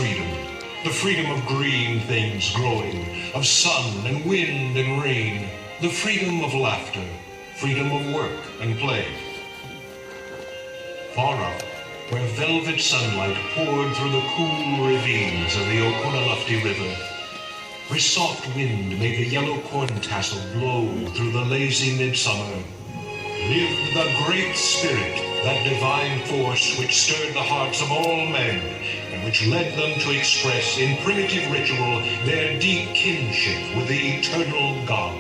freedom. The freedom of green things growing, of sun and wind and rain. The freedom of laughter, freedom of work and play. Far up, where velvet sunlight poured through the cool ravines of the Okunalufti River, where soft wind made the yellow corn tassel blow through the lazy midsummer, lived the Great Spirit, that divine force which stirred the hearts of all men, and which led them to express in primitive ritual their deep kinship with the eternal God.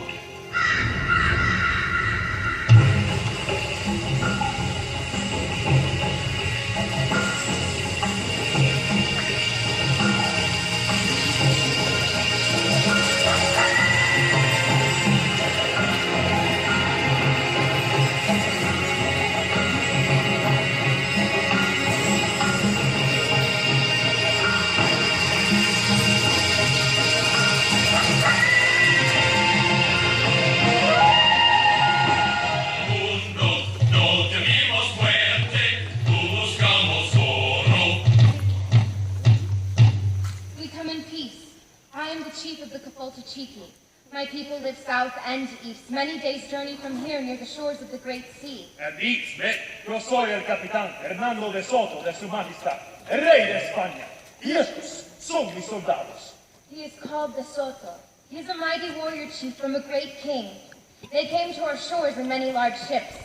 Cherokee. My people live south and east, many days' journey from here near the shores of the Great Sea. And east, me, yo soy el capitán Hernando de Soto de Su Majestad, el rey de España. Y estos son mis soldados. He is called de Soto. He is a mighty warrior chief from a great king. They came to our shores in many large ships.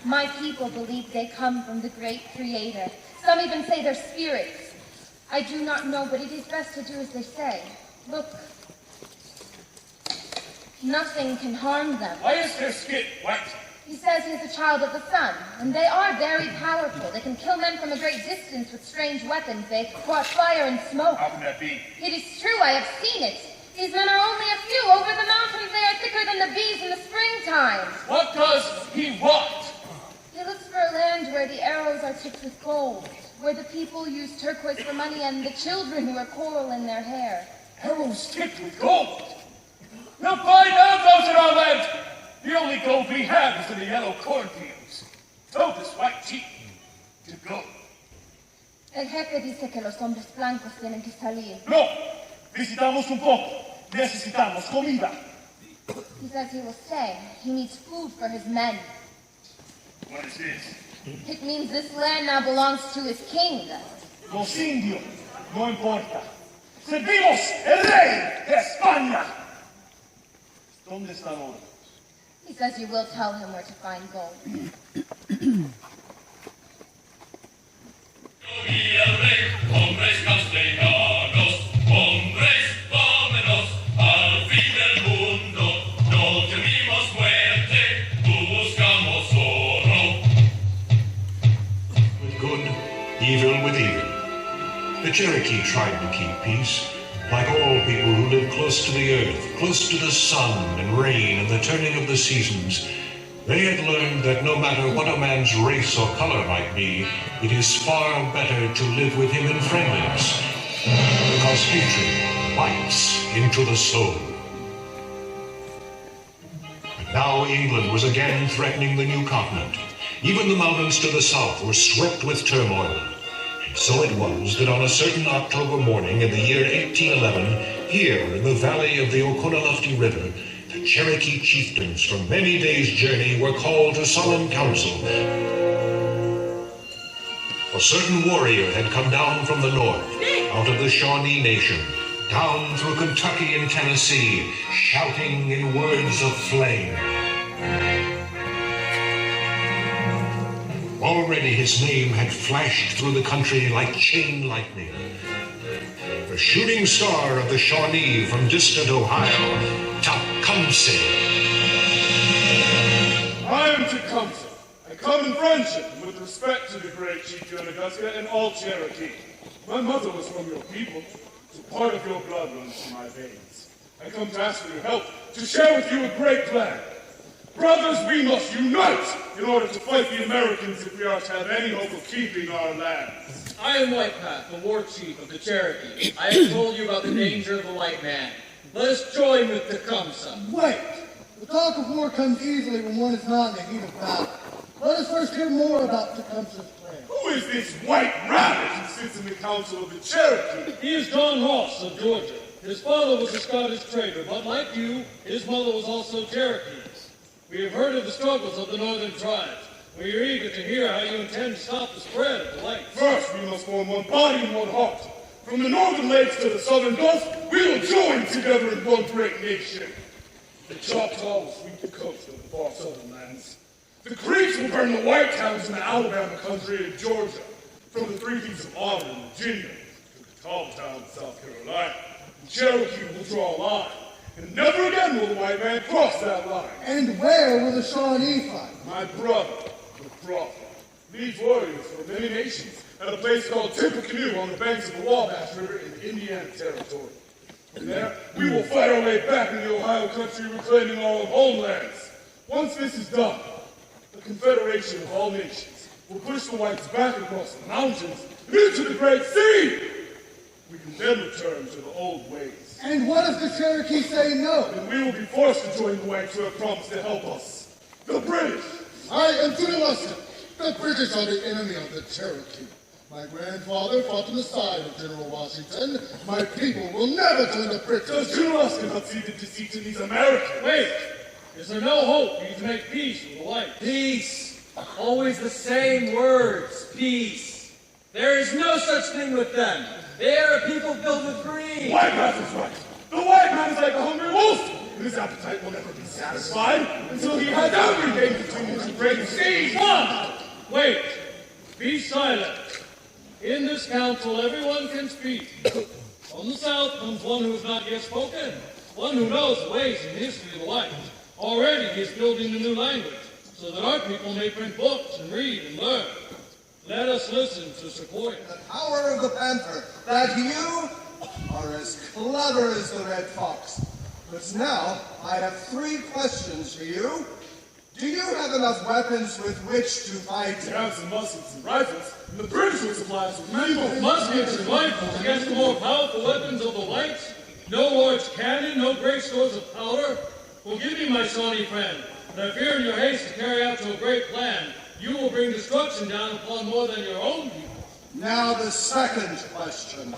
My people believe they come from the great Creator. Some even say they're spirits. I do not know, but it is best to do as they say. Look. Nothing can harm them. Why is their skin white? He says he is a child of the sun, and they are very powerful. They can kill men from a great distance with strange weapons. They brought fire and smoke. How can that be? It is true, I have seen it. These men are only a few. Over the mountains they are thicker than the bees in the springtime. What does he want? He looks for a land where the arrows are tipped with gold, where the people use turquoise for money and the children wear coral in their hair. Arrows tipped with gold? Now find out those in our land! The only gold we have is in the yellow cornfields. Tell this white chief to go. El jefe dice que los hombres blancos tienen que salir. No! Visitamos un poco. Necesitamos comida. He says he will stay. He needs food for his men. What is this? It means this land now belongs to his king. Los indios. No importa. Servimos el rey de España. ¿Dónde están ahora? He says you will tell him where to find gold. With good, evil with evil. The Cherokee tried to keep peace. Like all people who live close to the earth, close to the sun and rain and the turning of the seasons, they had learned that no matter what a man's race or color might be, it is far better to live with him in friendliness, because hatred bites into the soul. But now England was again threatening the new continent. Even the mountains to the south were swept with turmoil. So it was that on a certain October morning in the year 1811, here in the valley of the Okunalufti River, the Cherokee chieftains from many days' journey were called to solemn council. A certain warrior had come down from the north, out of the Shawnee Nation, down through Kentucky and Tennessee, shouting in words of flame. Already his name had flashed through the country like chain lightning. The shooting star of the Shawnee from distant Ohio, Tecumseh. I am Tecumseh. I come in friendship and with respect to the great chief Yonagaska and all Cherokee. My mother was from your people, so part of your blood runs through my veins. I come to ask for your help, to share with you a great plan. Brothers, we must unite in order to fight the Americans if we are to have any hope of keeping our lands. I am White Path, the war chief of the Cherokee. I have told you about the danger of the white man. Let us join with Tecumseh. Wait! The talk of war comes easily when one is not in the heat of battle. Let us first hear more about Tecumseh's plan. Who is this white rabbit who sits in the council of the Cherokee? He is John Ross of Georgia. His father was a Scottish trader, but like you, his mother was also Cherokee. We have heard of the struggles of the northern tribes. We are eager to hear how you intend to stop the spread of the whites. First, we must form one body and one heart. From the northern lakes to the southern gulf, we will join together in one great nation. The Choctaw will sweep the coast of the far southern lands. The Creeks will burn the white towns in the Alabama country and Georgia. From the three peaks of Auburn and Virginia to the tall town of South Carolina, the Cherokee will draw a line. And never again will the white man cross that line. And where will the Shawnee fight? My brother, the prophet, leads warriors from many nations at a place called Tippecanoe on the banks of the Wabash River in the Indiana Territory. From there, we will fight our way back into the Ohio country, reclaiming our own homelands. Once this is done, the Confederation of all nations will push the whites back across the mountains and into the Great Sea. We can then return to the old ways. And what if the Cherokee say no? Then we will be forced to join the whites who have promised to help us. The British. I am Tunawasa. The British are the enemy of the Cherokee. My grandfather fought on the side of General Washington. My people will never join the British. Does Tunawasa not see the deceit in these Americans? Wait! Is there no hope for you to make peace with the whites? Peace. Always the same words. Peace. There is no such thing with them. They are a people filled with greed. White man is right. The white man is like a hungry wolf. And his appetite will never be satisfied until he has everything between the two great seas. Wait! Be silent. In this council, everyone can speak. From the south comes one who has not yet spoken, one who knows the ways and history of the whites. Already he is building a new language, so that our people may print books and read and learn. Let us listen to Sequoia. The power of the panther, that you are as clever as the red fox. But now, I have 3 questions for you. Do you have enough weapons with which to fight? We have some muskets and rifles, and the British will supply us with many more. Muskets and rifles against the more powerful weapons of the whites? No large cannon, no great stores of powder? Forgive me, my Shawnee friend, but I fear in your haste to carry out your great plan, you will bring destruction down upon more than your own people. Now the second question.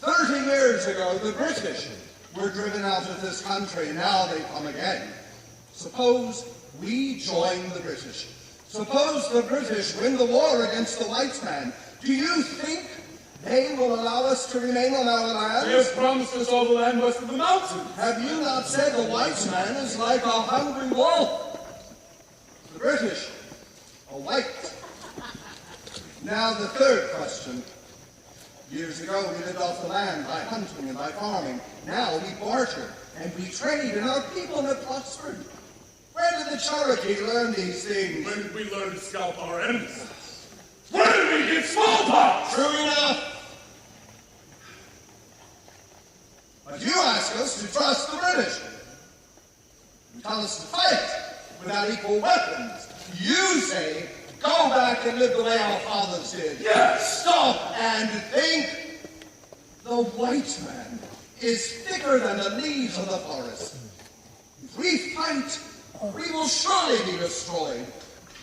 30 years ago, the British were driven out of this country. Now they come again. Suppose we join the British. Suppose the British win the war against the white man. Do you think they will allow us to remain on our land? They have promised us all the land west of the mountains. Have you not said the white man is like a hungry wolf? The British are white. Now the third question. Years ago we lived off the land by hunting and by farming. Now we barter and we trade and our people have prospered. Where did the Cherokee learn these things? When did we learn to scalp our enemies? When did we get smallpox? True enough. But you ask us to trust the British. You tell us to fight without equal weapons. You say, go back and live the way our fathers did. Yes! Stop and think. The white man is thicker than the leaves of the forest. If we fight, we will surely be destroyed.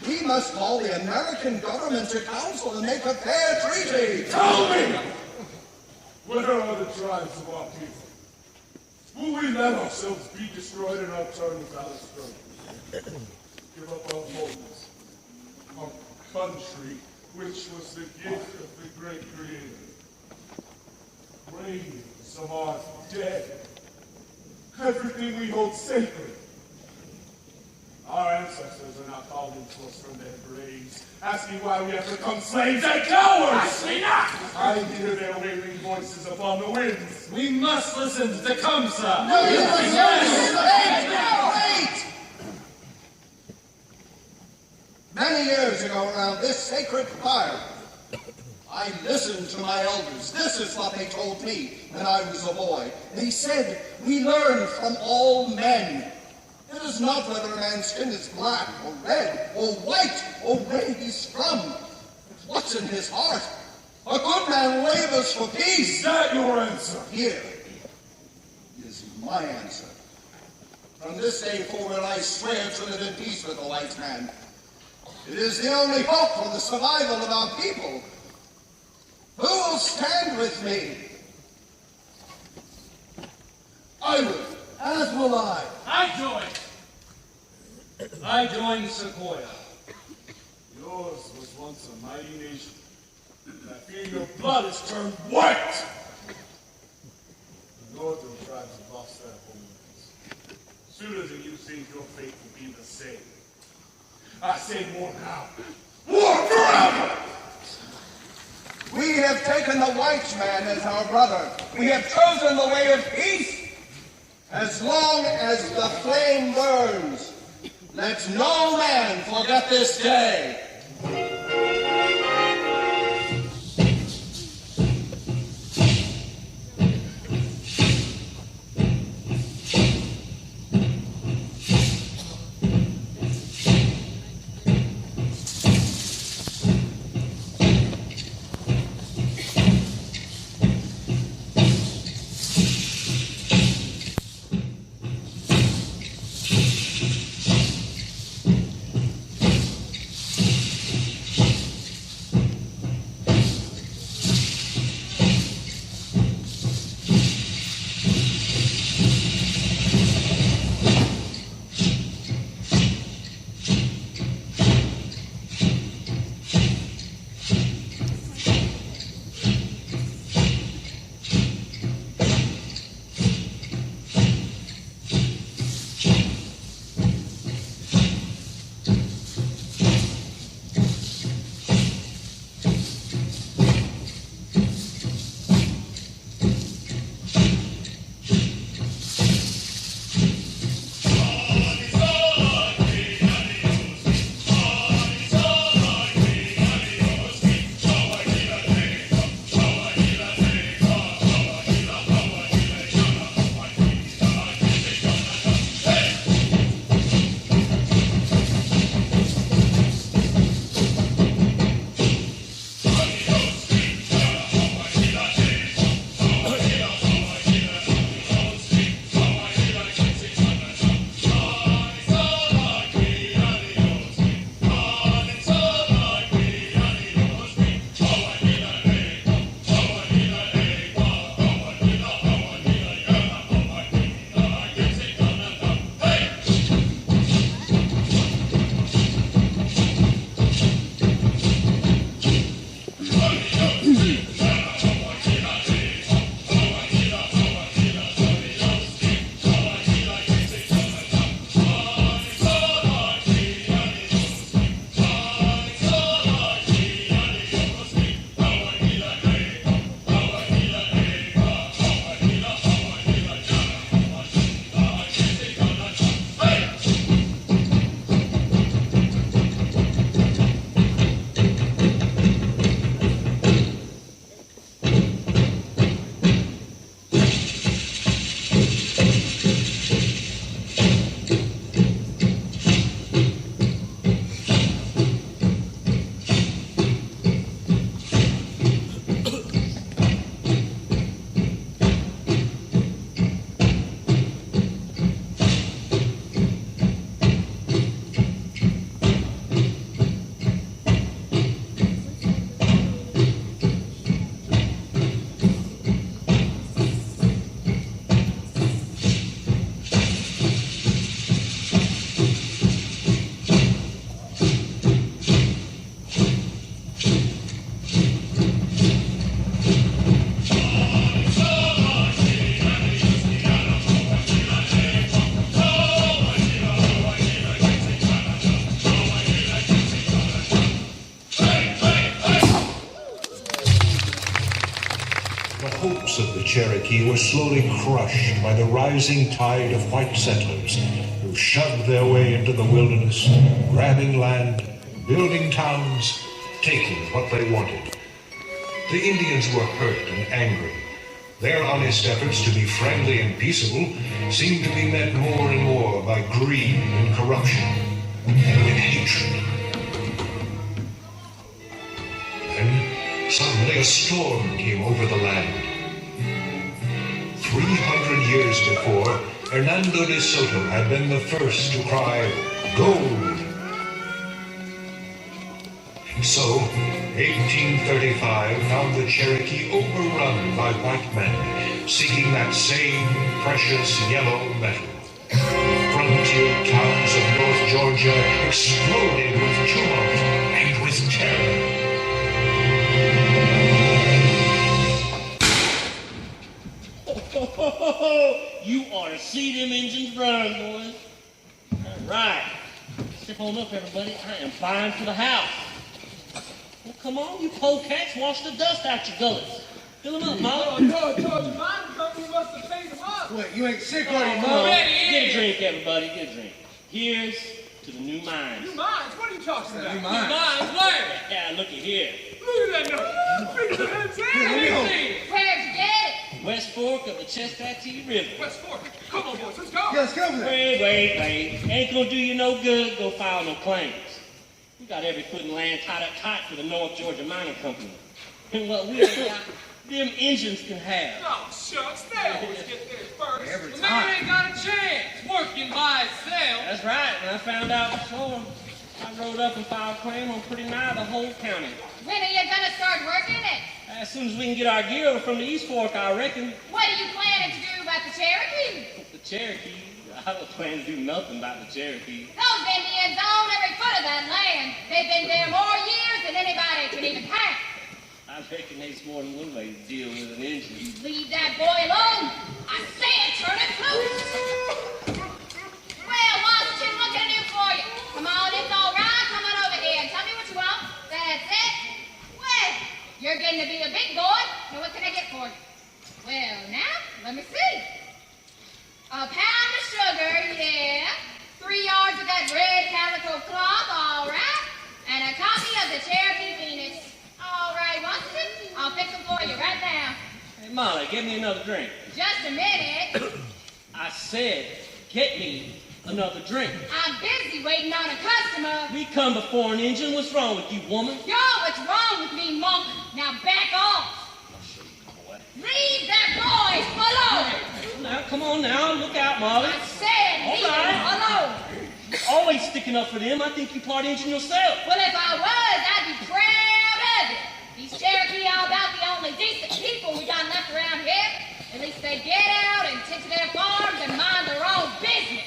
We must call the American government to council and make a fair treaty. Tell me! Where are the tribes of our people? Will we let ourselves be destroyed in our turn without a struggle? Give up our homes, our country, which was the gift of the great Creator. Brains of our dead. Everything we hold sacred. Our ancestors are now calling to us from their graves, asking why we have become slaves and cowards! Actually not! I hear their wailing voices upon the winds. We must listen to Tecumseh. No, you wait! Many years ago around this sacred fire, I listened to my elders. This is what they told me when I was a boy. They said, we learn from all men. It is not whether a man's skin is black or red or white or where he's from. It's what's in his heart. A good man labors for peace. Is that your answer? Here is my answer. From this day forward, I swear to live in peace with the white man. It is the only hope for the survival of our people. Who will stand with me? I will. As will I. I join Sequoia. Yours was once a mighty nation. And I fear your blood is turned white. The northern tribes have lost their homelands. Sooner than you think your fate will be the same. I say more now. War forever! We have taken the white man as our brother. We have chosen the way of peace. As long as the flame burns, let no man forget this day. hopes of the Cherokee were slowly crushed by the rising tide of white settlers who shoved their way into the wilderness, grabbing land, building towns, taking what they wanted. The Indians were hurt and angry. Their honest efforts to be friendly and peaceable seemed to be met more and more by greed and corruption, and with hatred. Then, suddenly a storm came over the land. 300 years before, Hernando de Soto had been the first to cry, "Gold!" So, 1835 found the Cherokee overrun by white men seeking that same precious yellow metal. Frontier towns of North Georgia exploded with tumult and with terror. You ought to see them engines run, boys. All right. Step on up, everybody. I am flying for the house. Well, come on, you polecats. Wash the dust out your gullets. Fill them up, Molly. George, the mining company must have paid them up. Wait, you ain't sick, are you, Come Mom? on, get a drink, everybody. Get a drink. Here's to the new mines. New mines? What are you talking about? New mines? Mines? Where? Yeah, looky here. Look at that number. Fingers and hands. Let me see. Where'd you get it? West Fork of the Chestnut-Tee River. West Fork. Come on, boys. Let's go. Yes, come there. Wait. Ain't gonna do you no good. Go file no claims. We got every foot in land tied up tight for the North Georgia Mining Company. And what we ain't got, them engines can have. Oh, shucks. They always get there first. Every The time. man ain't got a chance working by himself. That's right. When I found out before, I rode up and filed claim on pretty nigh the whole county. When are you gonna start working it? As soon as we can get our gear over from the East Fork, I reckon. What are you planning to do about the Cherokee? The Cherokee, I don't plan to do nothing about the Cherokee. Those Indians own every foot of that land. They've been there more years than anybody can even count. I reckon there's more than one way to deal with an engine. Leave that boy alone. I said turn it loose. Well, Washington, what can I do for you? Come on, it's all right. Come on over here and tell me what you want. That's it. Well, you're getting to be a big boy. Now, what can I get for you? Well, now, let me see. A pound of sugar, yeah. 3 yards of that red calico cloth, all right. And a copy of the Cherokee Phoenix. All right, Washington, I'll fix them for you right now. Hey, Molly, give me another drink. Just a minute. I said, get me another drink. I'm busy waiting on a customer. We come before an engine. What's wrong with you, woman? Yo, what's wrong with me, monk? Now back off. Leave that boy alone. Now, come on now. Look out, Molly. I said leave All right. him alone. You're always sticking up for them. I think you part engine yourself. Well, if I was, I'd be proud of it. These Cherokee are about the only decent people we got left around here. At least they get out and tend to their farms and mind their own business,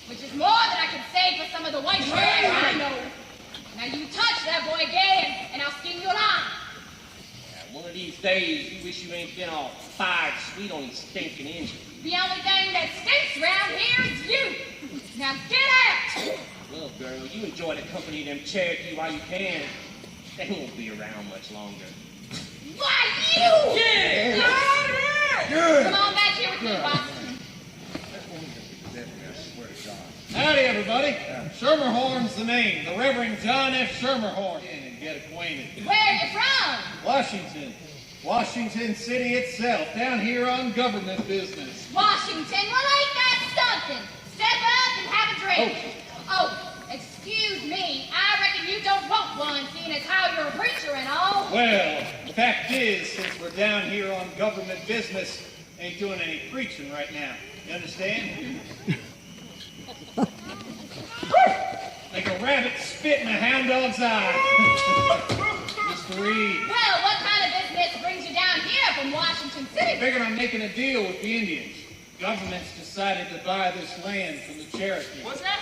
which is more than I can say for some of the white trash I know. Now you touch that boy again, and I'll skin you alive. One of these days, you wish you ain't been all fired sweet on these stinking engines. The only thing that stinks around here is you. Now get out! Well, girl, you enjoy the company of them Cherokee while you can. They won't be around much longer. Why, you! Yeah! Come on back here with me, Watson. Howdy, everybody. Schermerhorn's the name. The Reverend John F. Schermerhorn. And get acquainted. Where are you from? Washington. Washington City itself, down here on government business. Washington. Well, ain't that something? Step up and have a drink. Oh, excuse me. I reckon you don't want one, seeing as how you're a preacher and all. Well, the fact is, since we're down here on government business, ain't doing any preaching right now. You understand? Like a rabbit spit in a hound dog's eye. Mr. Reed. Well, what kind of business brings you down here from Washington City? Figured I'm making a deal with the Indians. Government's decided to buy this land from the Cherokee. What's that?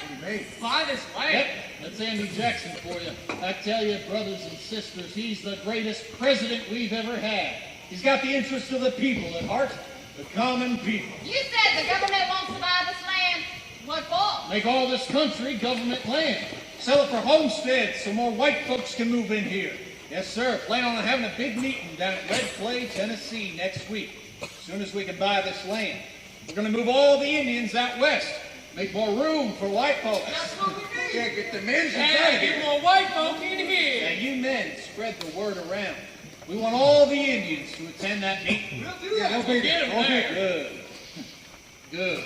Buy this Yep, land? that's Andy Jackson for you. I tell you, brothers and sisters, he's the greatest president we've ever had. He's got the interests of the people at heart, the common people. You said the government wants to buy this land. What for? Make all this country government land. Sell it for homesteads so more white folks can move in here. Yes, sir. Plan on having a big meeting down at Red Clay, Tennessee next week. As soon as we can buy this land. We're going to move all the Indians out west. Make more room for white folks. That's what we need. Yeah, get the men Hey, get more white folk in Now, here. you men, spread the word around. We want all the Indians to attend that meeting. We'll do that. We'll get them there. Good. Good.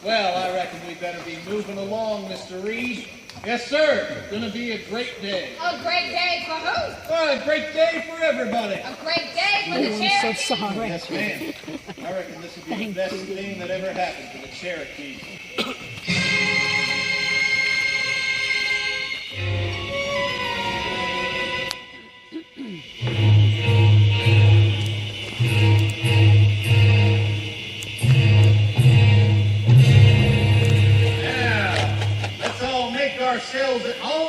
Well, I reckon we better be moving along, Mr. Reed. Yes, sir. Gonna be a great day. A great day for who? Well, a great day for everybody. A great day for the Cherokee. Yes, ma'am. I reckon this would be the best thing that ever happened to the Cherokee.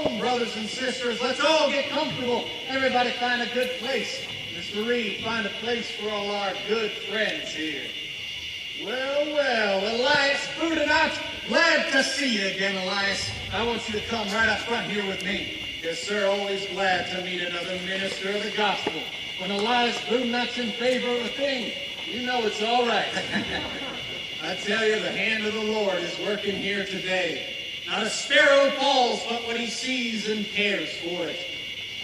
home, brothers and sisters. Let's all get comfortable. Everybody find a good place. Mr. Reed, find a place for all our good friends here. Well, well, Elias Boudinot, glad to see you again, Elias. I want you to come right up front here with me. Yes, sir, always glad to meet another minister of the gospel. When Elias Boudinot's in favor of a thing, you know it's all right. I tell you, the hand of the Lord is working here today. Not a sparrow falls but when he sees and cares for it.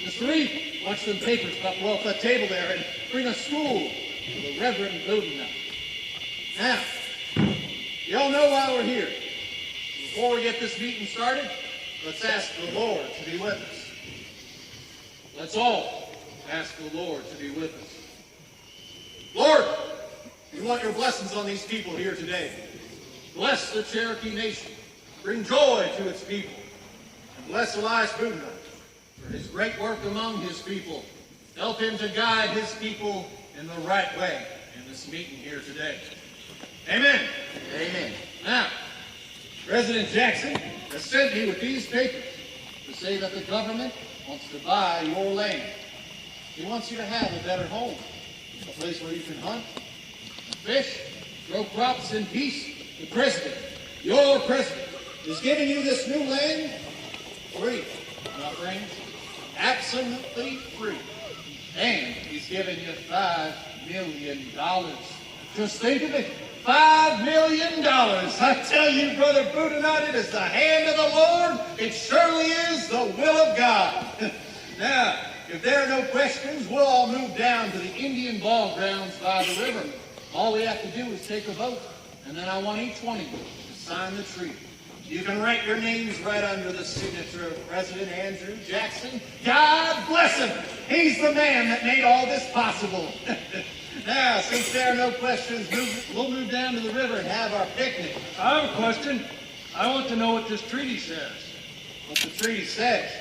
Mr. Reed, watch them papers couple off that table there and bring a stool for the Reverend Boudinot. Now, y'all know why we're here. Before we get this meeting started, let's ask the Lord to be with us. Let's all ask the Lord to be with us. Lord, we want your blessings on these people here today. Bless the Cherokee Nation. Bring joy to its people. And bless Elias Boudinot for his great work among his people. Help him to guide his people in the right way in this meeting here today. Amen. Amen. Now, President Jackson has sent me with these papers to say that the government wants to buy your land. He wants you to have a better home, a place where you can hunt, fish, grow crops in peace. The president, your president, is giving you this new land free, my friends, absolutely free. And he's giving you $5 million. Just think of it. $5 million. I tell you, Brother Boudinot, it is the hand of the Lord. It surely is the will of God. Now, if there are no questions, we'll all move down to the Indian ball grounds by the river. All we have to do is take a vote, and then I want each one of you to sign the treaty. You can write your names right under the signature of President Andrew Jackson. God bless him. He's the man that made all this possible. Now, since there are no questions, we'll move down to the river and have our picnic. I have a question. I want to know what this treaty says. What the treaty says?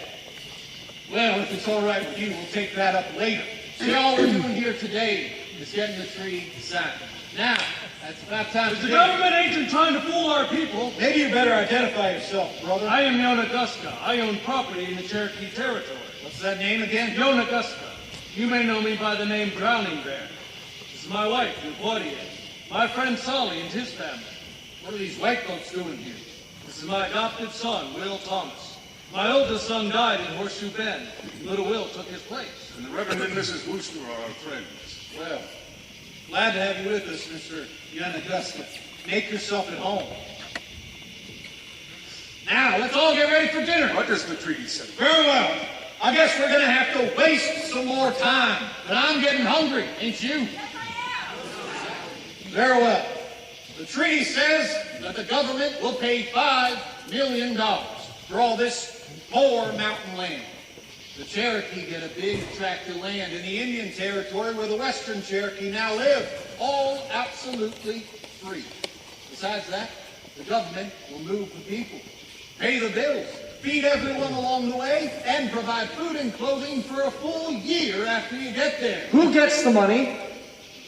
Well, if it's all right with you, we'll take that up later. See, all we're doing here today is getting the treaty signed. Now, that's about time. Is the government agent trying to fool our people? Maybe you better identify yourself, brother. I am Yonaguska. I own property in the Cherokee territory. What's that name again? Yonaguska. You may know me by the name Drowning Bear. This is my wife, Eupodia. My friend Solly and his family. What are these white folks doing here? This is my adopted son, Will Thomas. My oldest son died in Horseshoe Bend. Little Will took his place. And the Reverend and Mrs. Wooster are our friends. Well, glad to have you with us, Mr. Yonaguska. Make yourself at home. Now, let's all get ready for dinner. What does the treaty say? Very well. I guess we're going to have to waste some more time. But I'm getting hungry, ain't you? Very well. The treaty says that the government will pay $5 million for all this poor mountain land. The Cherokee get a big tract of land in the Indian Territory where the Western Cherokee now live, all absolutely free. Besides that, the government will move the people, pay the bills, feed everyone along the way, and provide food and clothing for a full year after you get there. Who gets the money?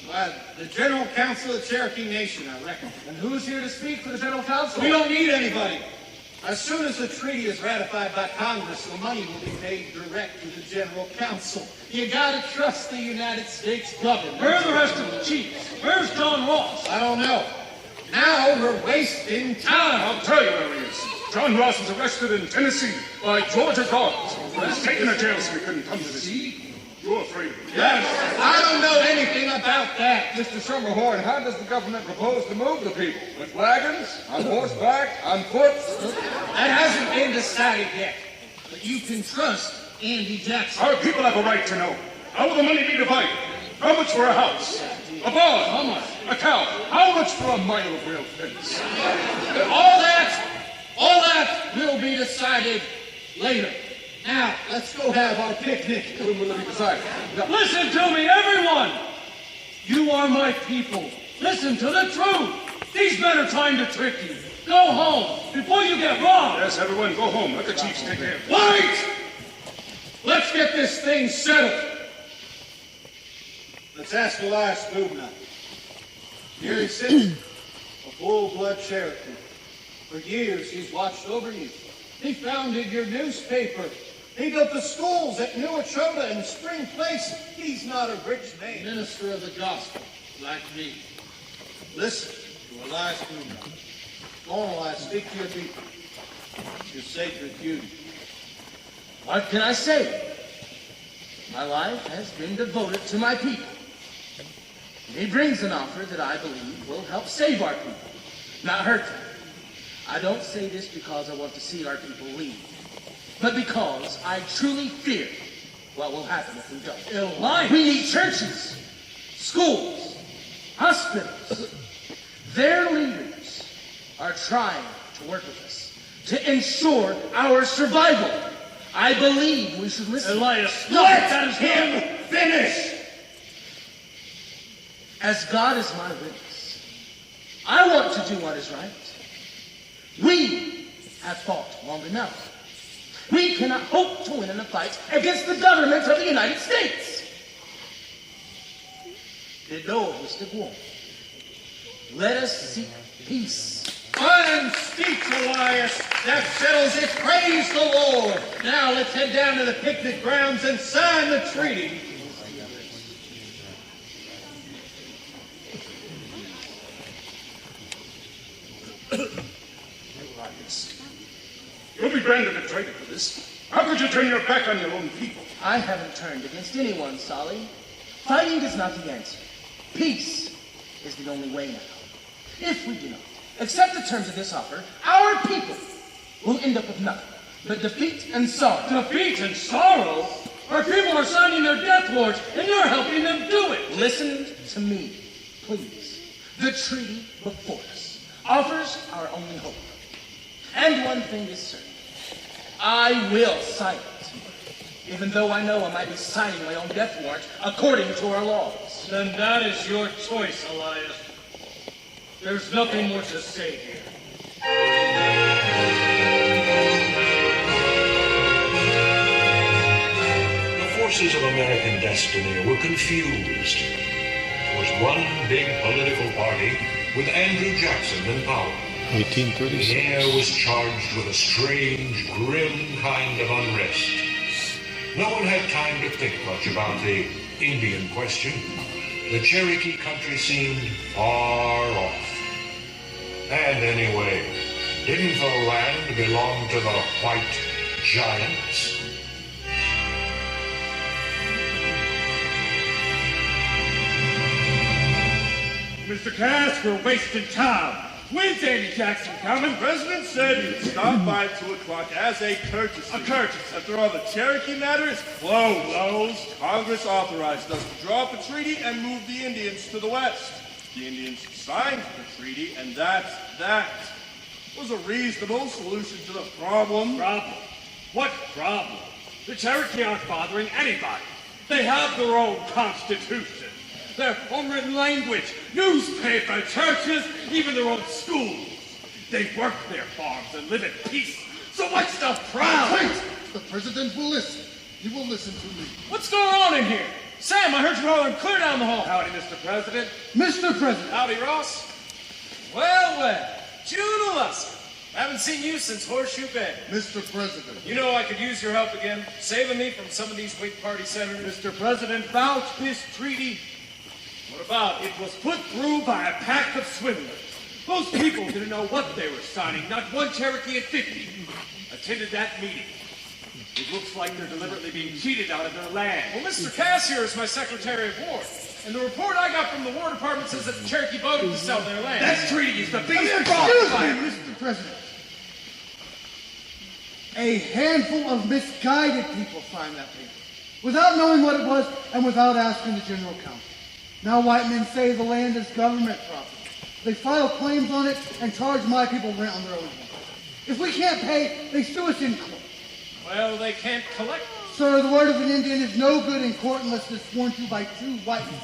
Why, the General Council of the Cherokee Nation, I reckon. And who's here to speak for the General Council? We don't need anybody. As soon as the treaty is ratified by Congress, the money will be paid direct to the General Council. You gotta trust the United States government. Where are the rest of the chiefs? Where's John Ross? I don't know. Now we're wasting time. I'll tell you where he is. John Ross was arrested in Tennessee by Georgia guards. He was taken to jail so he couldn't come to this meeting. You're afraid of him. Yes. I don't know anything about that. Mr. Summerhorn, how does the government propose to move the people? With wagons? On horseback? On foot? That hasn't been decided yet. But you can trust Andy Jackson. Our people have a right to know. How will the money be divided? How much for a house? A barn? How much? A cow? How much for a mile of rail fence? All that will be decided later. Now, let's go have our picnic. When will it be decided? Listen to me, everyone! You are my people. Listen to the truth. These men are trying to trick you. Go home before you get robbed. Yes, everyone, go home. Let the chiefs take care of it. Wait! Let's get this thing settled. Let's ask Elias Boudinot. Here he sits, a full-blood Cherokee. For years, he's watched over you, He founded your newspaper. He built the schools at New Echota and Spring Place. He's not a rich man. Minister of the gospel, like me. Listen to Elias Boone. Go on, Elias, speak to your people. It's your sacred duty. What can I say? My life has been devoted to my people. He brings an offer that I believe will help save our people, not hurt them. I don't say this because I want to see our people leave, but because I truly fear what will happen if we don't. Elias! We need churches, schools, hospitals. Their leaders are trying to work with us to ensure our survival. I believe we should listen. Elias, Let him finish! As God is my witness, I want to do what is right. We have fought long enough. We cannot hope to win in a fight against the government of the United States. Let us seek peace. Fine speech, Elias. That settles it. Praise the Lord. Now let's head down to the picnic grounds and sign the treaty. You'll be branded a traitor for this. How could you turn your back on your own people? I haven't turned against anyone, Solly. Fighting is not the answer. Peace is the only way now. If we do not accept the terms of this offer, our people will end up with nothing but defeat and sorrow. Defeat and sorrow? Our people are signing their death warrants, and you're helping them do it. Listen to me, please. The treaty before us offers our only hope. And one thing is certain. I will sign it, even though I know I might be signing my own death warrant according to our laws. Then that is your choice, Elias. There's nothing more to say here. The forces of American destiny were confused. There was one big political party with Andrew Jackson in power. 1836. The air was charged with a strange, grim kind of unrest. No one had time to think much about the Indian question. The Cherokee country seemed far off. And anyway, didn't the land belong to the white giants? Mr. Cass, we're wasting time. When's Andy Jackson coming? The president said he'd stop by 2 o'clock as a courtesy. A courtesy. After all, the Cherokee matter is closed. Congress authorized us to draw up a treaty and move the Indians to the west. The Indians signed the treaty, and that's that. It was a reasonable solution to the problem. Problem? What problem? The Cherokee aren't bothering anybody. They have their own constitution, their own written language, newspaper, churches, even their own schools. They work their farms and live in peace. So what's the problem? Wait! The president will listen. He will listen to me. What's going on in here? Sam, I heard you hollering clear down the hall. Howdy, Mr. President. Mr. President! Howdy, Ross. Well, June Aluska. Haven't seen you since Horseshoe Bend. Mr. President! You know I could use your help again, saving me from some of these Whig Party senators. Mr. President, vouch this treaty. What about it was put through by a pack of swindlers? Those people didn't know what they were signing. Not one Cherokee in 50 attended that meeting. It looks like they're deliberately being cheated out of their land. Well, Mr. Cass here is my Secretary of War. And the report I got from the War Department says that the Cherokee voted to sell their land. That treaty is the biggest fraud. Excuse me, Mr. President. A handful of misguided people signed that paper, without knowing what it was and without asking the General Counsel. Now white men say the land is government property. They file claims on it and charge my people rent on their own land. If we can't pay, they sue us in court. Well, they can't collect. Sir, the word of an Indian is no good in court unless it's sworn to by 2 white men.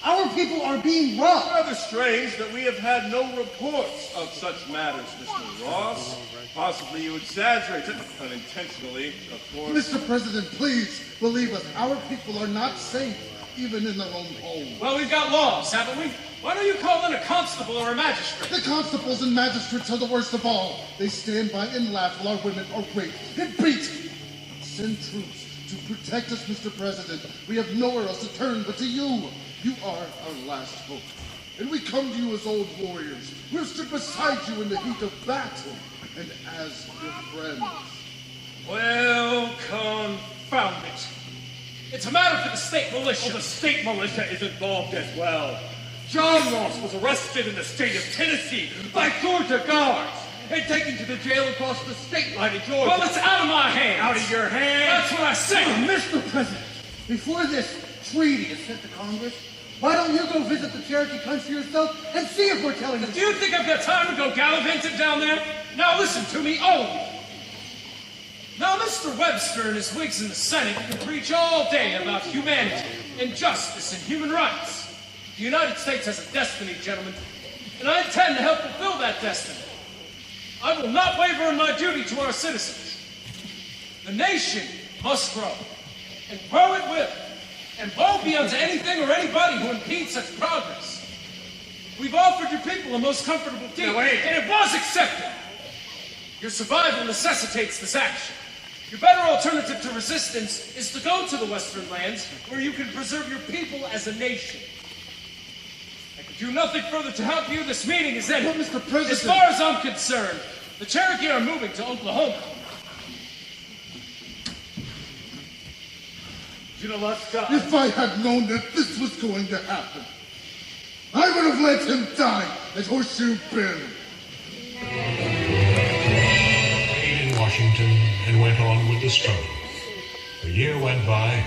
Our people are being robbed. It's rather strange that we have had no reports of such matters, Mr. Ross. Possibly you exaggerate it, unintentionally, of course. Mr. President, please believe us. Our people are not safe. even in their own home. Well, we've got laws, haven't we? Why don't you call in a constable or a magistrate? The constables and magistrates are the worst of all. They stand by and laugh while our women are raped and beat. Send troops to protect us, Mr. President. We have nowhere else to turn but to you. You are our last hope. And we come to you as old warriors. We'll stick beside you in the heat of battle and as your friends. Well, confound it. It's a matter for the state militia. Oh, the state militia is involved as well. John Ross was arrested in the state of Tennessee by Georgia guards and taken to the jail across the state line in Georgia. Well, it's out of my hands. Out of your hands? That's what I say. Mr. President, before this treaty is sent to Congress, why don't you go visit the Cherokee country yourself and see if we're telling the truth? Do you think I've got time to go gallivanting down there? Now listen to me. Oh! Now, Mr. Webster and his Whigs in the Senate can preach all day about humanity and justice and human rights. The United States has a destiny, gentlemen, and I intend to help fulfill that destiny. I will not waver in my duty to our citizens. The nation must grow, and grow it will, and woe be unto anything or anybody who impedes such progress. We've offered your people a most comfortable deal, and it was accepted. Your survival necessitates this action. Your better alternative to resistance is to go to the Western lands, where you can preserve your people as a nation. I can do nothing further to help you. This meeting is ended. But, Mr. President... As far as I'm concerned, the Cherokee are moving to Oklahoma. You know what, Scott? If I had known that this was going to happen, I would have let him die at Horseshoe Bend. Stayed in Washington and went on with the struggle. A year went by,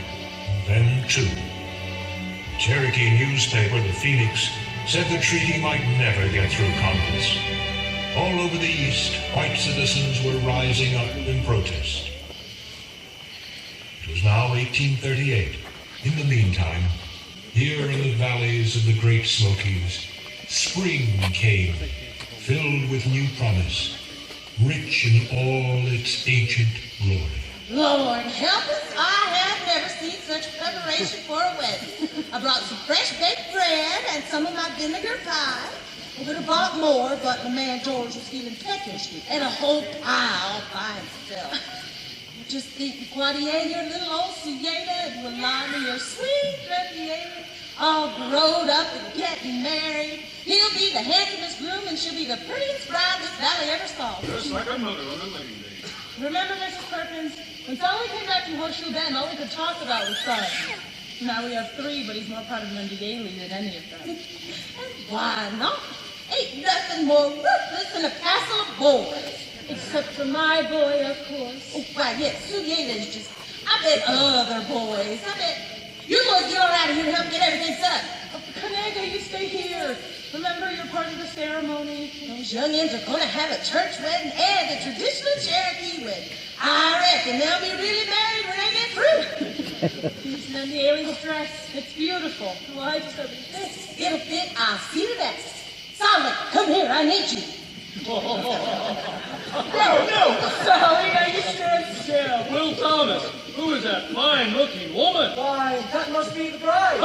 then two. The Cherokee newspaper, the Phoenix, said the treaty might never get through Congress. All over the East, white citizens were rising up in protest. It was now 1838. In the meantime, here in the valleys of the Great Smokies, spring came, filled with new promise, rich in all its ancient glory. Lord help us, I have never seen such preparation for a wedding. I brought some fresh baked bread and some of my vinegar pie. I would have bought more, but my man George was feeling peckish and a whole pile by himself. Just think, Quadier, your little old Suyeta, and Wilana, your sweet Repier, all growed up and getting married. He'll be the handsomest groom, and she'll be the prettiest bride this valley ever saw. Just like a mother on a wedding day. Remember, Mrs. Perkins, when Solomon came back from Horseshoe Bend, all we could talk about was son. Now we have three, but he's more proud of Lindy Daly than any of them. And why not? Ain't nothing more worthless than a castle of boys. Except for my boy, of course. Oh, why, yes, Suyeta's just, I bet other boys, I bet you boys get on out of here and help get everything set up. Kanega, you stay here. Remember, you're part of the ceremony. Those youngins are going to have a church wedding and a traditional Cherokee wedding. I reckon they'll be really married when they get through. She's Nandy Ailey's dress. It's beautiful. Why just doesn't fit? It'll fit, I'll see to that. Solomon, come here, I need you. No! Sally, now you stand still. Will Thomas, who is that fine-looking woman? Why, that must be the bride.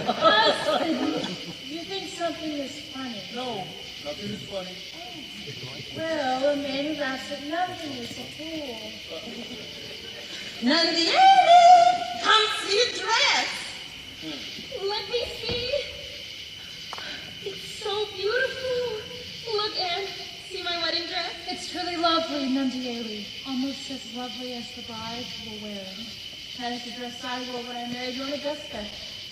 Husband, you think something is funny? No, nothing is funny. Well, a man who laughs at nothing is a fool. Nandiani, come see a dress. Let me see. It's so beautiful. Look, Anne. See my wedding dress? It's truly lovely, Nundy Ailey. Almost as lovely as the brides were wearing. That is the dress I wore when I married you in Augusta.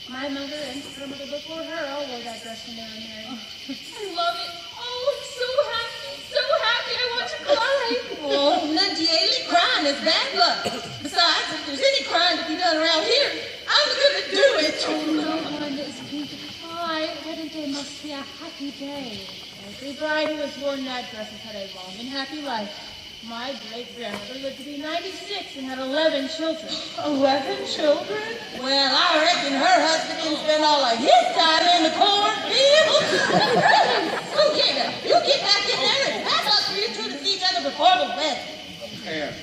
My mother and her mother before her all wore that dress when they were married. I love it. Oh, I'm so happy. So happy. I want to cry. Oh, Nundy Ailey, crying is bad luck. Besides, if there's any crying to be done around here, I'm going to do it. Oh, no one is going to cry. Wedding day must be a happy day. Every bride who has worn that dress has had a long and happy life. My great-grandmother lived to be 96 and had 11 children. 11 children? Well, I reckon her husband didn't spend all of his time in the cornfield. Okay, you get back in there and pack up for you two to see each other before the wedding. Anne,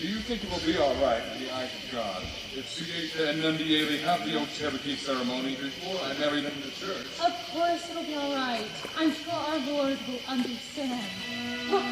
Do you think it will be all right in the eyes of God if Sieta and Nundiele have the old Cherokee ceremony before I marry them in the church? Of course it'll be all right. I'm sure our Lord will understand. Look.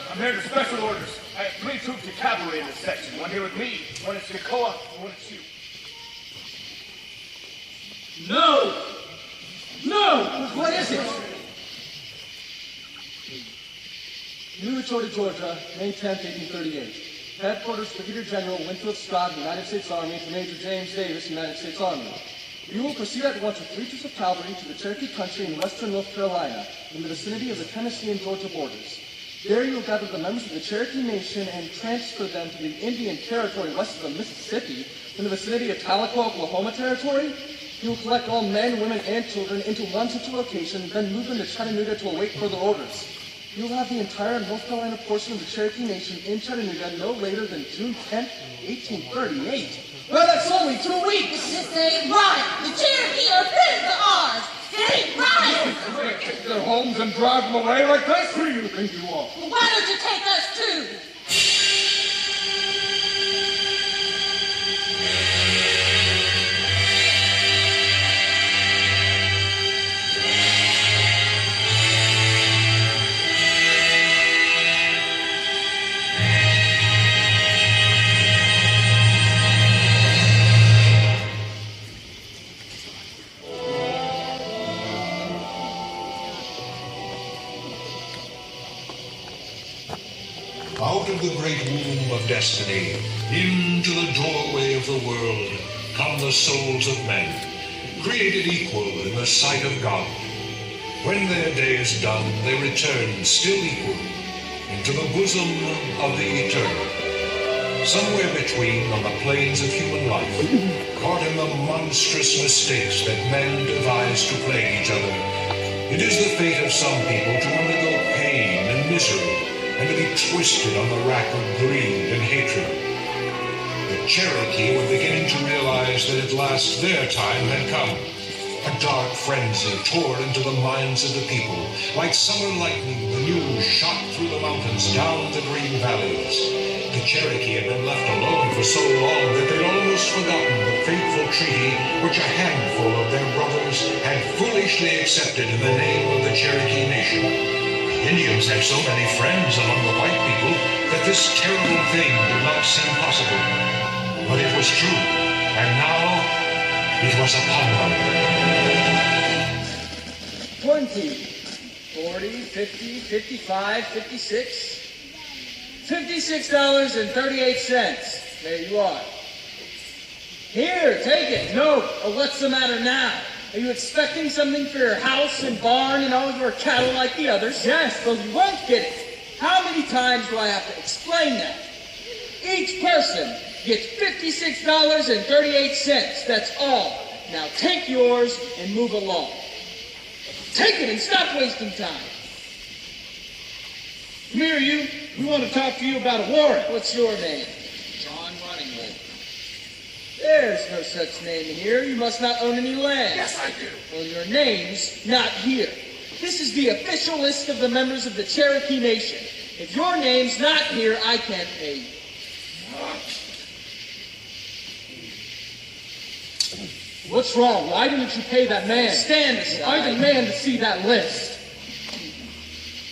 I'm here to special orders. I have 3 troops of cavalry in this section. One here with me, one at Yakoa, and one at you. No! No! What is it? New Echota, Georgia, May 10th, 1838. Headquarters Brigadier General Winthrop Scott, United States Army, to Major James Davis, United States Army. You will proceed at once with 3 troops of cavalry to the Cherokee country in western North Carolina, in the vicinity of the Tennessee and Georgia borders. There you will gather the members of the Cherokee Nation and transfer them to the Indian Territory west of the Mississippi, in the vicinity of Tahlequah, Oklahoma Territory. You will collect all men, women, and children into one central location, then move them to Chattanooga to await further orders. You will have the entire North Carolina portion of the Cherokee Nation in Chattanooga no later than June 10th, 1838. Well, that's only 2 weeks! This ain't right! The Cherokee are friends of ours! It ain't right! You're going to take their homes and drive them away like this? Who do you think you are? Well, why don't you take us too? Out of the great womb of destiny, into the doorway of the world, come the souls of men, created equal in the sight of God. When their day is done, they return still equal into the bosom of the eternal. Somewhere between, on the plains of human life, caught in the monstrous mistakes that men devise to plague each other, it is the fate of some people to undergo pain and misery, and to be twisted on the rack of greed and hatred. The Cherokee were beginning to realize that at last their time had come. A dark frenzy tore into the minds of the people. Like summer lightning, the news shot through the mountains, down the green valleys. The Cherokee had been left alone for so long that they'd almost forgotten the fateful treaty which a handful of their brothers had foolishly accepted in the name of the Cherokee Nation. Indians had so many friends among the white people that this terrible thing did not seem possible. But it was true, and now it was upon them. 20, 40, 50, 55, 56. $56.38. There you are. Here, take it. No. Oh, what's the matter now? Are you expecting something for your house and barn and all your cattle like the others? Yes, well, you won't get it. How many times do I have to explain that? Each person gets $56.38. That's all. Now take yours and move along. Take it and stop wasting time. Come here, you. We want to talk to you about a warrant. What's your name? John Runningwood. There's no such name here. You must not own any land. Yes, I do. Well, your name's not here. This is the official list of the members of the Cherokee Nation. If your name's not here, I can't pay you. What's wrong? Why didn't you pay that man? Stand aside. I demand to see that list.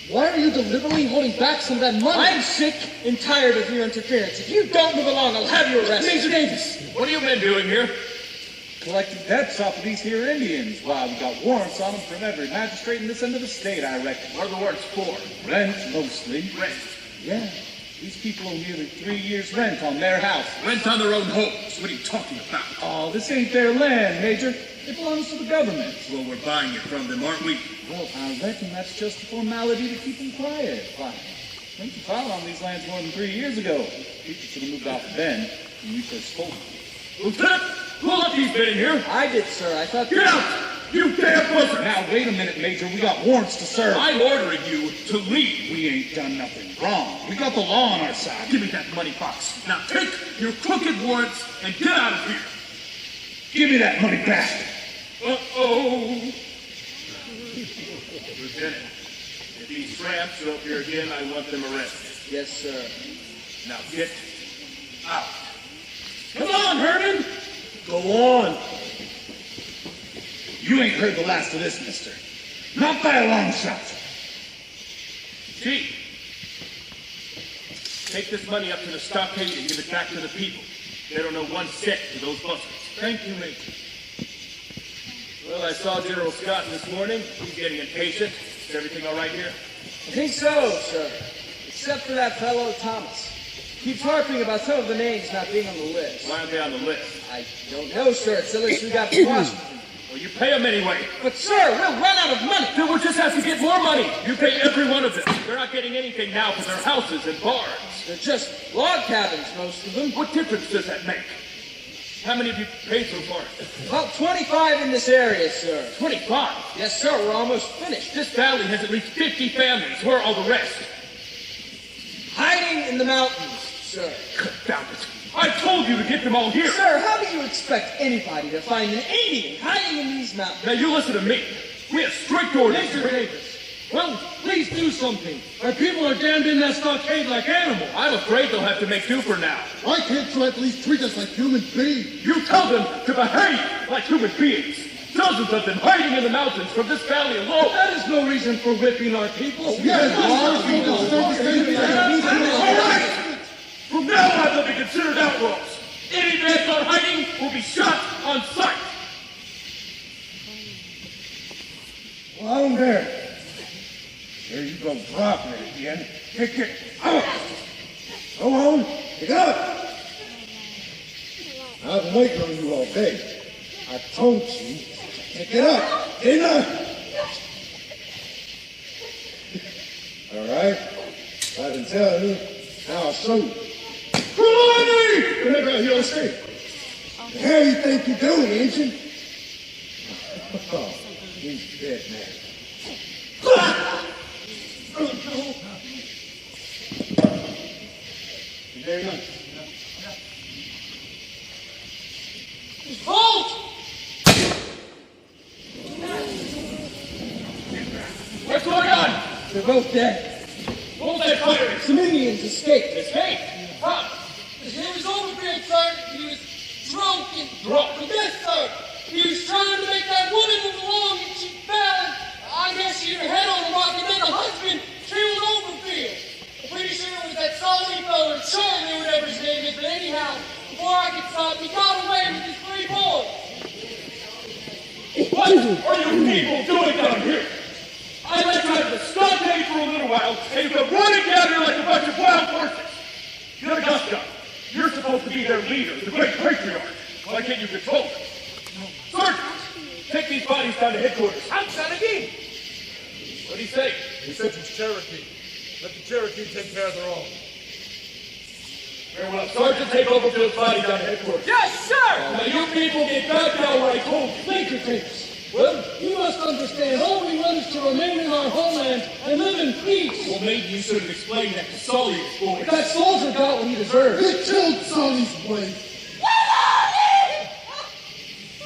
Why are you deliberately holding back some of that money? I'm sick and tired of your interference. If you don't move along, I'll have you arrested. Major Davis! What have you been doing here? Collecting debts off of these here Indians. Wow, we got warrants on them from every magistrate in this end of the state, I reckon. What are the warrants for? Rent, mostly. Rent? Yeah. These people owe nearly 3 years' rent on their house. Rent on their own homes? What are you talking about? Oh, this ain't their land, Major. It belongs to the government. Well, we're buying it from them, aren't we? Well, I reckon that's just a formality to keep them quiet. Why? Rent was filed on these lands more than 3 years ago. People should have moved off then when we first spoke. Lieutenant, who let these men in here? I did, sir. I thought... Get out! You damn buzzard! Now, wait a minute, Major. We got warrants to serve. I'm ordering you to leave. We ain't done nothing wrong. We got the law on our side. Give me that money box. Now take your crooked warrants and get out of here. Give me that money back. Uh-oh. Lieutenant, if these tramps are up here again, I want them arrested. Yes, sir. Now get out. Come on, Herman. Go on. You ain't heard the last of this, mister. Not by a long shot. Chief, take this money up to the stockade and give it back to the people. They don't know 1 cent to those buzzards. Thank you, Major. Well, I saw General Scott this morning. He's getting impatient. Is everything all right here? I think so, sir. Except for that fellow, Thomas. Keeps harping about some of the names not being on the list. Why aren't they on the list? I don't know, sir. It's the list we got from Washington. Well, you pay them anyway. But, sir, we'll run out of money. Then we'll just have to get more money. You pay every one of them. They're not getting anything now for their houses and barns. They're just log cabins, most of them. What difference does that make? How many have you paid so far? About 25 in this area, sir. 25? Yes, sir. We're almost finished. This valley has at least 50 families. Where are all the rest? Hiding in the mountains, sir. Confound it. I told you to get them all here. Sir, how do you expect anybody to find an Indian hiding in these mountains? Now, you listen to me. We have strict orders. Major Davis, well, please do something. Our people are jammed in that stockade like animals. I'm afraid they'll have to make do for now. Why can't you at least treat us like human beings? You tell them to behave like human beings. Dozens of them hiding in the mountains from this valley alone. That is no reason for whipping our people. Yes, All right! From now on, they'll be considered outlaws. Any man caught hiding will be shot on sight. Along there. There you go, dropping it again. Kick it out. Go on, pick it up. I've been waiting on you all day. I told you, pick it up, didn't I? All right, I've been telling you, now I'll show you. Come on, out here on the street. The hell you think you're doing, engine? Oh, he's dead now. Very nice. Halt! What's going on? They're both dead. What was that firing? Some Indians escaped. Escape? How? He was overfilled, sir. He was drunk and yes, sir. He was trying to make that woman move along and she fell and I guess she hit her head on a rock and then the husband killed Overfield. I'm pretty sure it was that Solly fella or Charlie, whatever his name is, but anyhow, before I could stop, he got away with his 3 boys. What are you people doing down here? I let you out of the stockade for a little while, and you come running down here like a bunch of wild horses. You're Augusta. You're supposed to be their leader, the great patriarch. Why can't you control them? Sergeant, take these bodies down to headquarters. I'm Cherokee. What did he say? He said it's Cherokee. Let the Cherokee take care of their own. Very well. Sergeant, take Overfield's body down to headquarters. Yes, sir! Now you people get back down where I told you. Major Davis. Well, you must understand, all we want is to remain in our homeland and live in peace. Well, maybe you should have explained that to Sully's boys. That soldier got what he deserved. He killed Sully's wife.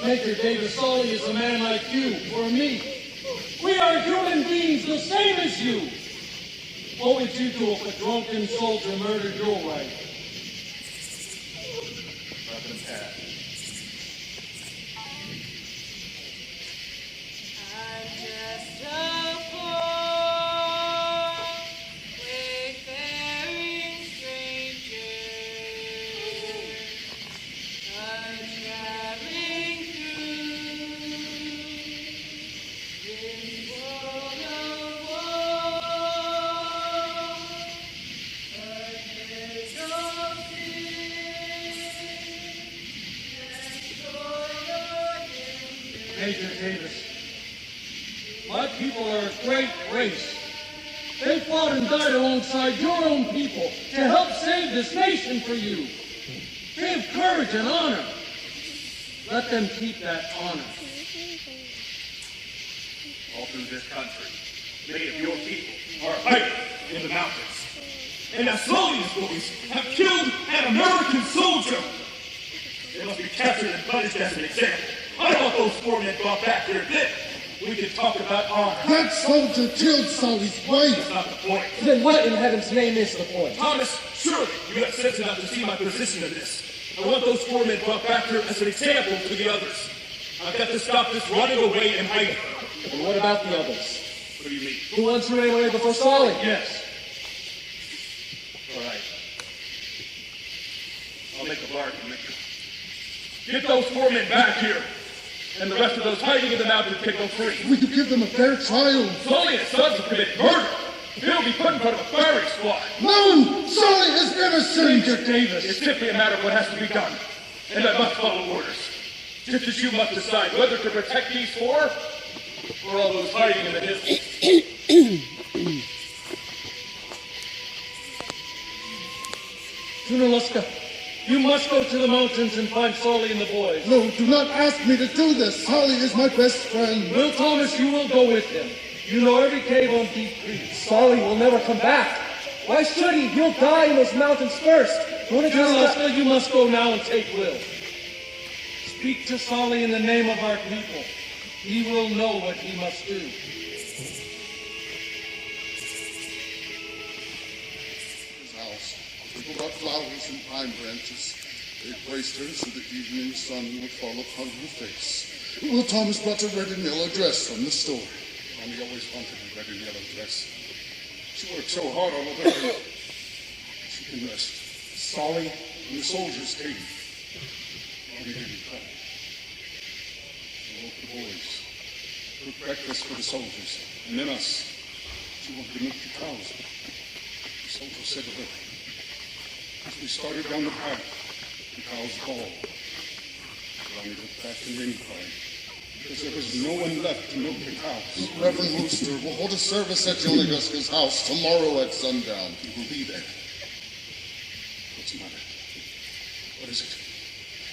Major Davis, Sully is a man like you or me. We are human beings the same as you. What would you do if a drunken soldier murdered your wife? Nothing bad. Major Davis, my people are a great race. They fought and died alongside your own people to help save this nation for you. They have courage and honor. Let them keep that honor. All through this country, many of your people are hiding in the mountains. And now Sully's boys have killed an American soldier. They must be captured and punished as an example. I want those 4 men brought back here. Then we can talk about honor. That soldier killed Sully's wife. That's not the point. Then what in heaven's name is the point? Thomas, surely you have sense enough to see my position in this. I want those 4 men brought back here as an example to the others. I've got to stop this running away and hiding. And what about the others? What do you mean? The ones who ran away before Sully? Yes. All right. I'll make a bargain, Victor. Get those 4 men back here, and the rest of those hiding in the mountains can go free. Will you give them a fair trial? Sully and his sons have committed murder. He'll be put in front of a firing squad. No! Sully is innocent! Major Davis, it's simply a matter of what has to be done. And I must follow orders. Just as you must decide whether to protect these 4 or all those hiding in the distance. Junaluska, you must go to the mountains and find Sully and the boys. No, do not ask me to do this. Sully is my best friend. Will Thomas, you will go with him. You know every cave on Deep Creek. Sully will never come back. Why should he? He'll die in those mountains first. Junaluska, you must go now and take Will. Speak to Sully in the name of our people. He will know what he must do. His house. People got flowers and pine branches. They placed her so the evening sun would fall upon her face. Will Thomas brought a red and yellow dress from the store. Mommy always wanted a red and yellow dress. She worked so hard all over her. She can rest. Sully and the soldiers came. Mommy didn't come. She woke the boys. Cooked breakfast for the soldiers. And then us. She wanted to milk the cows. The soldiers said to her, We started down the path to Cow's Ball. Ronnie looked back in incline because there was no one left to milk the cows. Reverend Rooster will hold a service at Yonaguska's house tomorrow at sundown. He will be there. What's the matter? What is it?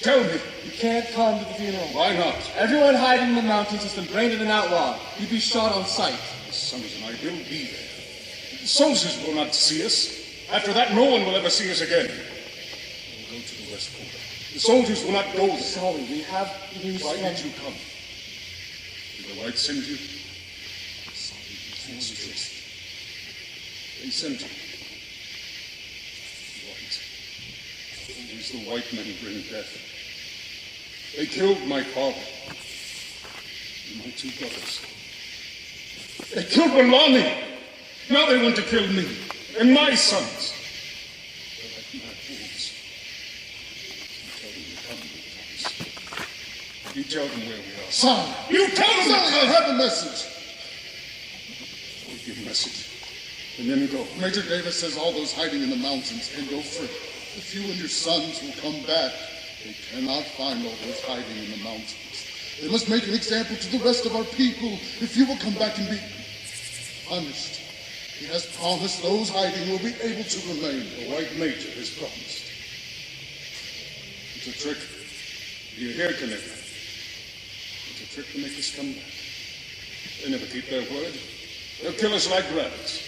Tell me. You can't come to the funeral. Why not? Everyone hiding in the mountains has been branded an outlaw. You'd be shot on sight. The Summers and I will be there. The soldiers will not see us. After that, no one will ever see us again. We'll go to the West Border. The soldiers will not go there. Sorry, we have news. Why did you come? Did the whites send you? They sent you. White. Always the white men bring death. They killed my father and my two brothers. They killed Belani. Now they want to kill me and my sons. They're like mad wolves. You tell them where we are. Son! You tell them! Son, I have a message. We'll give a message. And then go. Major Davis says all those hiding in the mountains can go free. If you and your sons will come back, they cannot find all those hiding in the mountains. They must make an example to the rest of our people. If you will come back and be punished, he has promised those hiding will be able to remain. The white major has promised. It's a trick. You hear, Connecticut? It's a trick to make us come back. They never keep their word. They'll kill us like rabbits.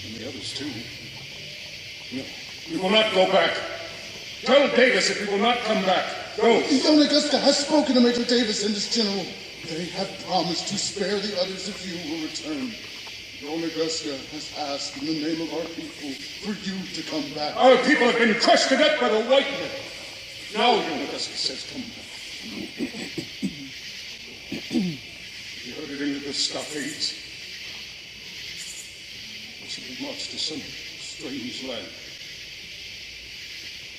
And the others, too. No, we will not go back. Tell Davis if we will not come back. Go. Yonaguska has spoken to Major Davis and his general. They have promised to spare the others if you will return. Yonaguska has asked in the name of our people for you to come back. Our people have been crushed to death by the white men. Now Yonaguska says come back. He headed into the stockades. We marched to some strange land.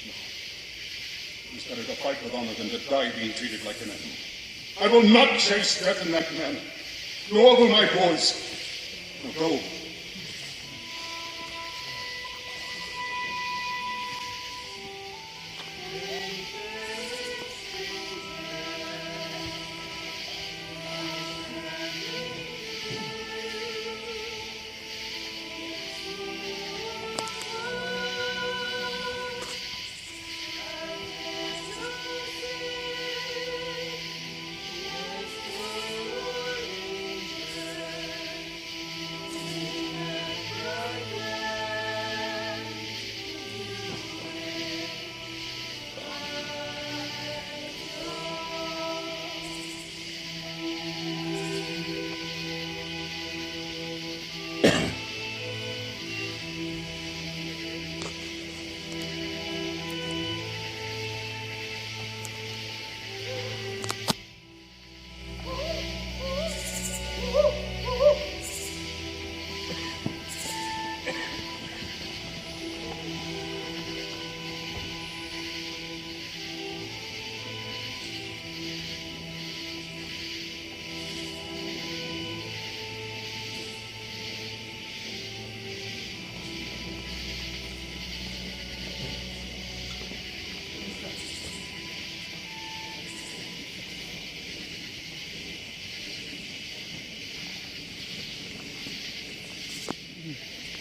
No. It's better to fight with honor than to die being treated like an animal. I will not chase death in that manner. Nor will my boys. Now go.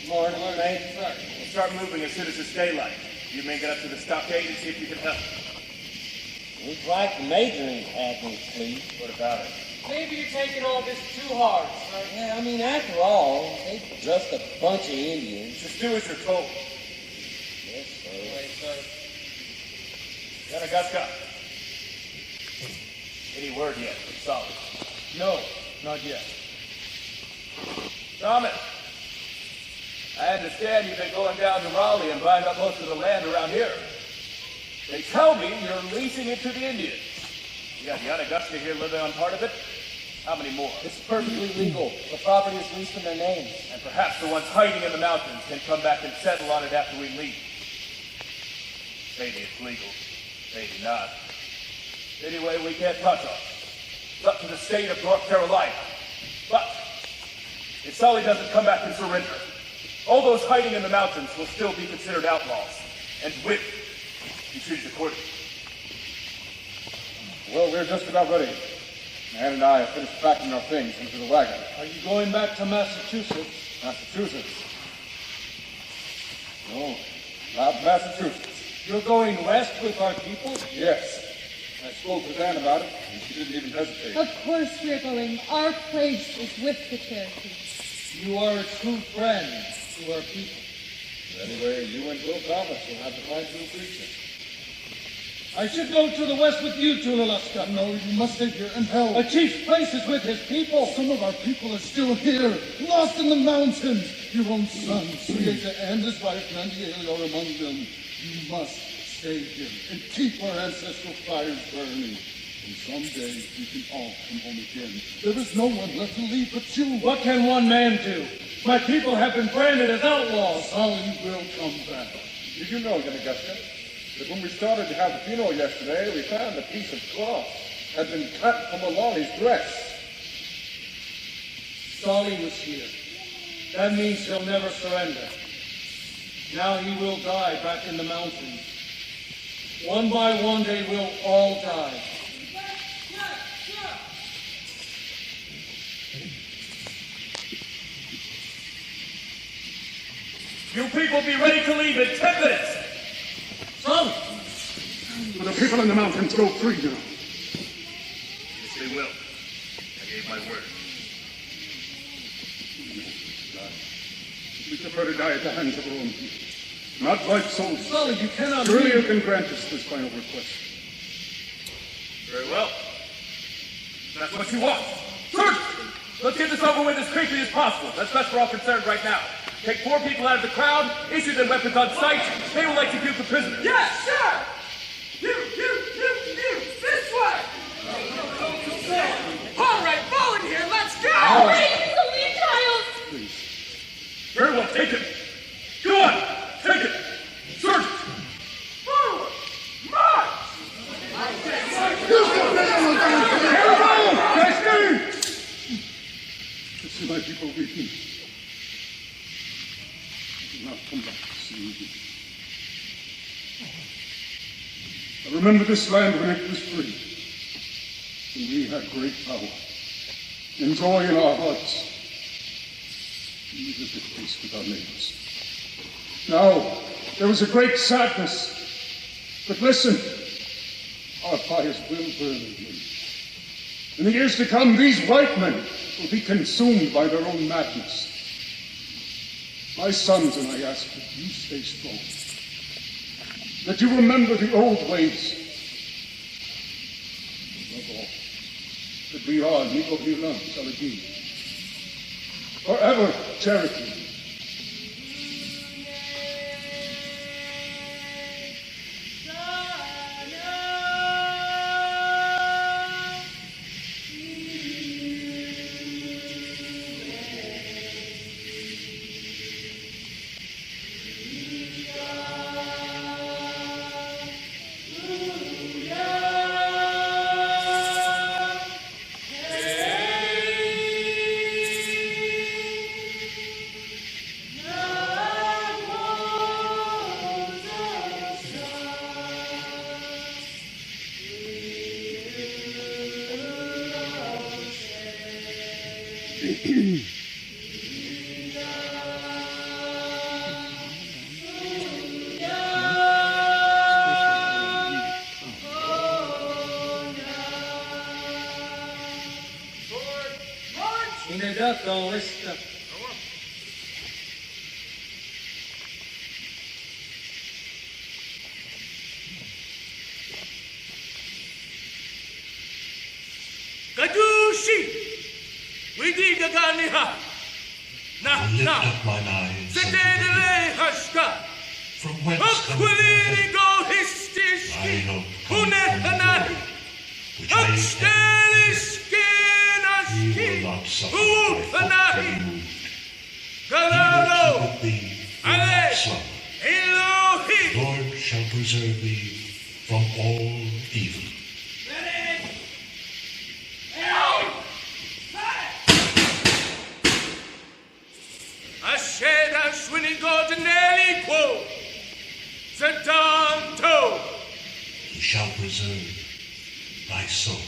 Morning, mate. We'll start moving as soon as it's daylight. You may get up to the stockade and see if you can help. Looks like the major ain't had no sleep. What about it? Maybe you're taking all this too hard, sir. Yeah, I mean, after all, they just a bunch of Indians. Just do as you're told. Yes, sir. Wait, sir. Yonaguska. Any word yet from Solid? No, not yet. Thomas. I understand you've been going down to Raleigh and buying up most of the land around here. They tell me you're leasing it to the Indians. You got Yonaguska here living on part of it? How many more? It's perfectly legal. The property is leased in their names. And perhaps the ones hiding in the mountains can come back and settle on it after we leave. Maybe it's legal. Maybe not. Anyway, we can't touch on it. It's up to the state of North Carolina. But if Sully doesn't come back and surrender, all those hiding in the mountains will still be considered outlaws. and whip. Be treated accordingly. Well, we're just about ready. Ann and I have finished packing our things into the wagon. Are you going back to Massachusetts? Massachusetts? No, not Massachusetts. You're going west with our people? Yes. I spoke with Ann about it, and she didn't even hesitate. Of course we're going. Our place is with the Cherokees. You are a true friend to our people. Anyway, you and Will Thomas will have to find two preachers. I should go to the west with you, Junaluska. No, you must stay here and help. A chief's place is with his people. Some of our people are still here, lost in the mountains. Your own son, Suyeja, and his wife, Nandieli, are among them. You must stay here and keep our ancestral fires burning. And someday you can all come home again. There is no one left to leave but you. What can one man do? My people have been branded as outlaws. Solly will come back. Did you know, Augusta, that when we started to have the funeral yesterday, we found a piece of cloth had been cut from Alani's dress? Solly was here. That means he'll never surrender. Now he will die back in the mountains. One by one, they will all die. You people be ready to leave in 10 minutes. Solly! Will the people in the mountains go free now? Yes, they will. I gave my word. We prefer to die at the hands of our own people. Not white soldiers. Solly, you cannot Surely leave. you can grant us this final request. Very well. That's what you want. Search! Let's get this over with as quickly as possible. That's best for all concerned right now. Take 4 people out of the crowd, issue them weapons on sight. They will execute the prisoners. Yes, sir! You, this way! All right, forward here, let's go! Wait, it's only a child! Very well, take it. Go on, take it. Search it. Forward! March! To see my people weeping. I will not come back to see you again. I remember this land when it was free. And we had great power. And joy in our hearts. We lived at peace with our neighbors. Now, there is a great sadness. But listen, our fires will burn again. In the years to come, these white men will be consumed by their own madness. My sons and I ask that you stay strong. That you remember the old ways. Above all, that we are Nico Hiram Saladin. Forever Cherokee. Lift up mine eyes. From whence cometh my help? Thine oak come from the Lord, which made heaven. He will not suffer thy foot to be moved. He that keepeth thee will not slumber. The Lord shall preserve thee from all evil. Asheville, swinning God, Nelly, quo. The shall preserve thy soul.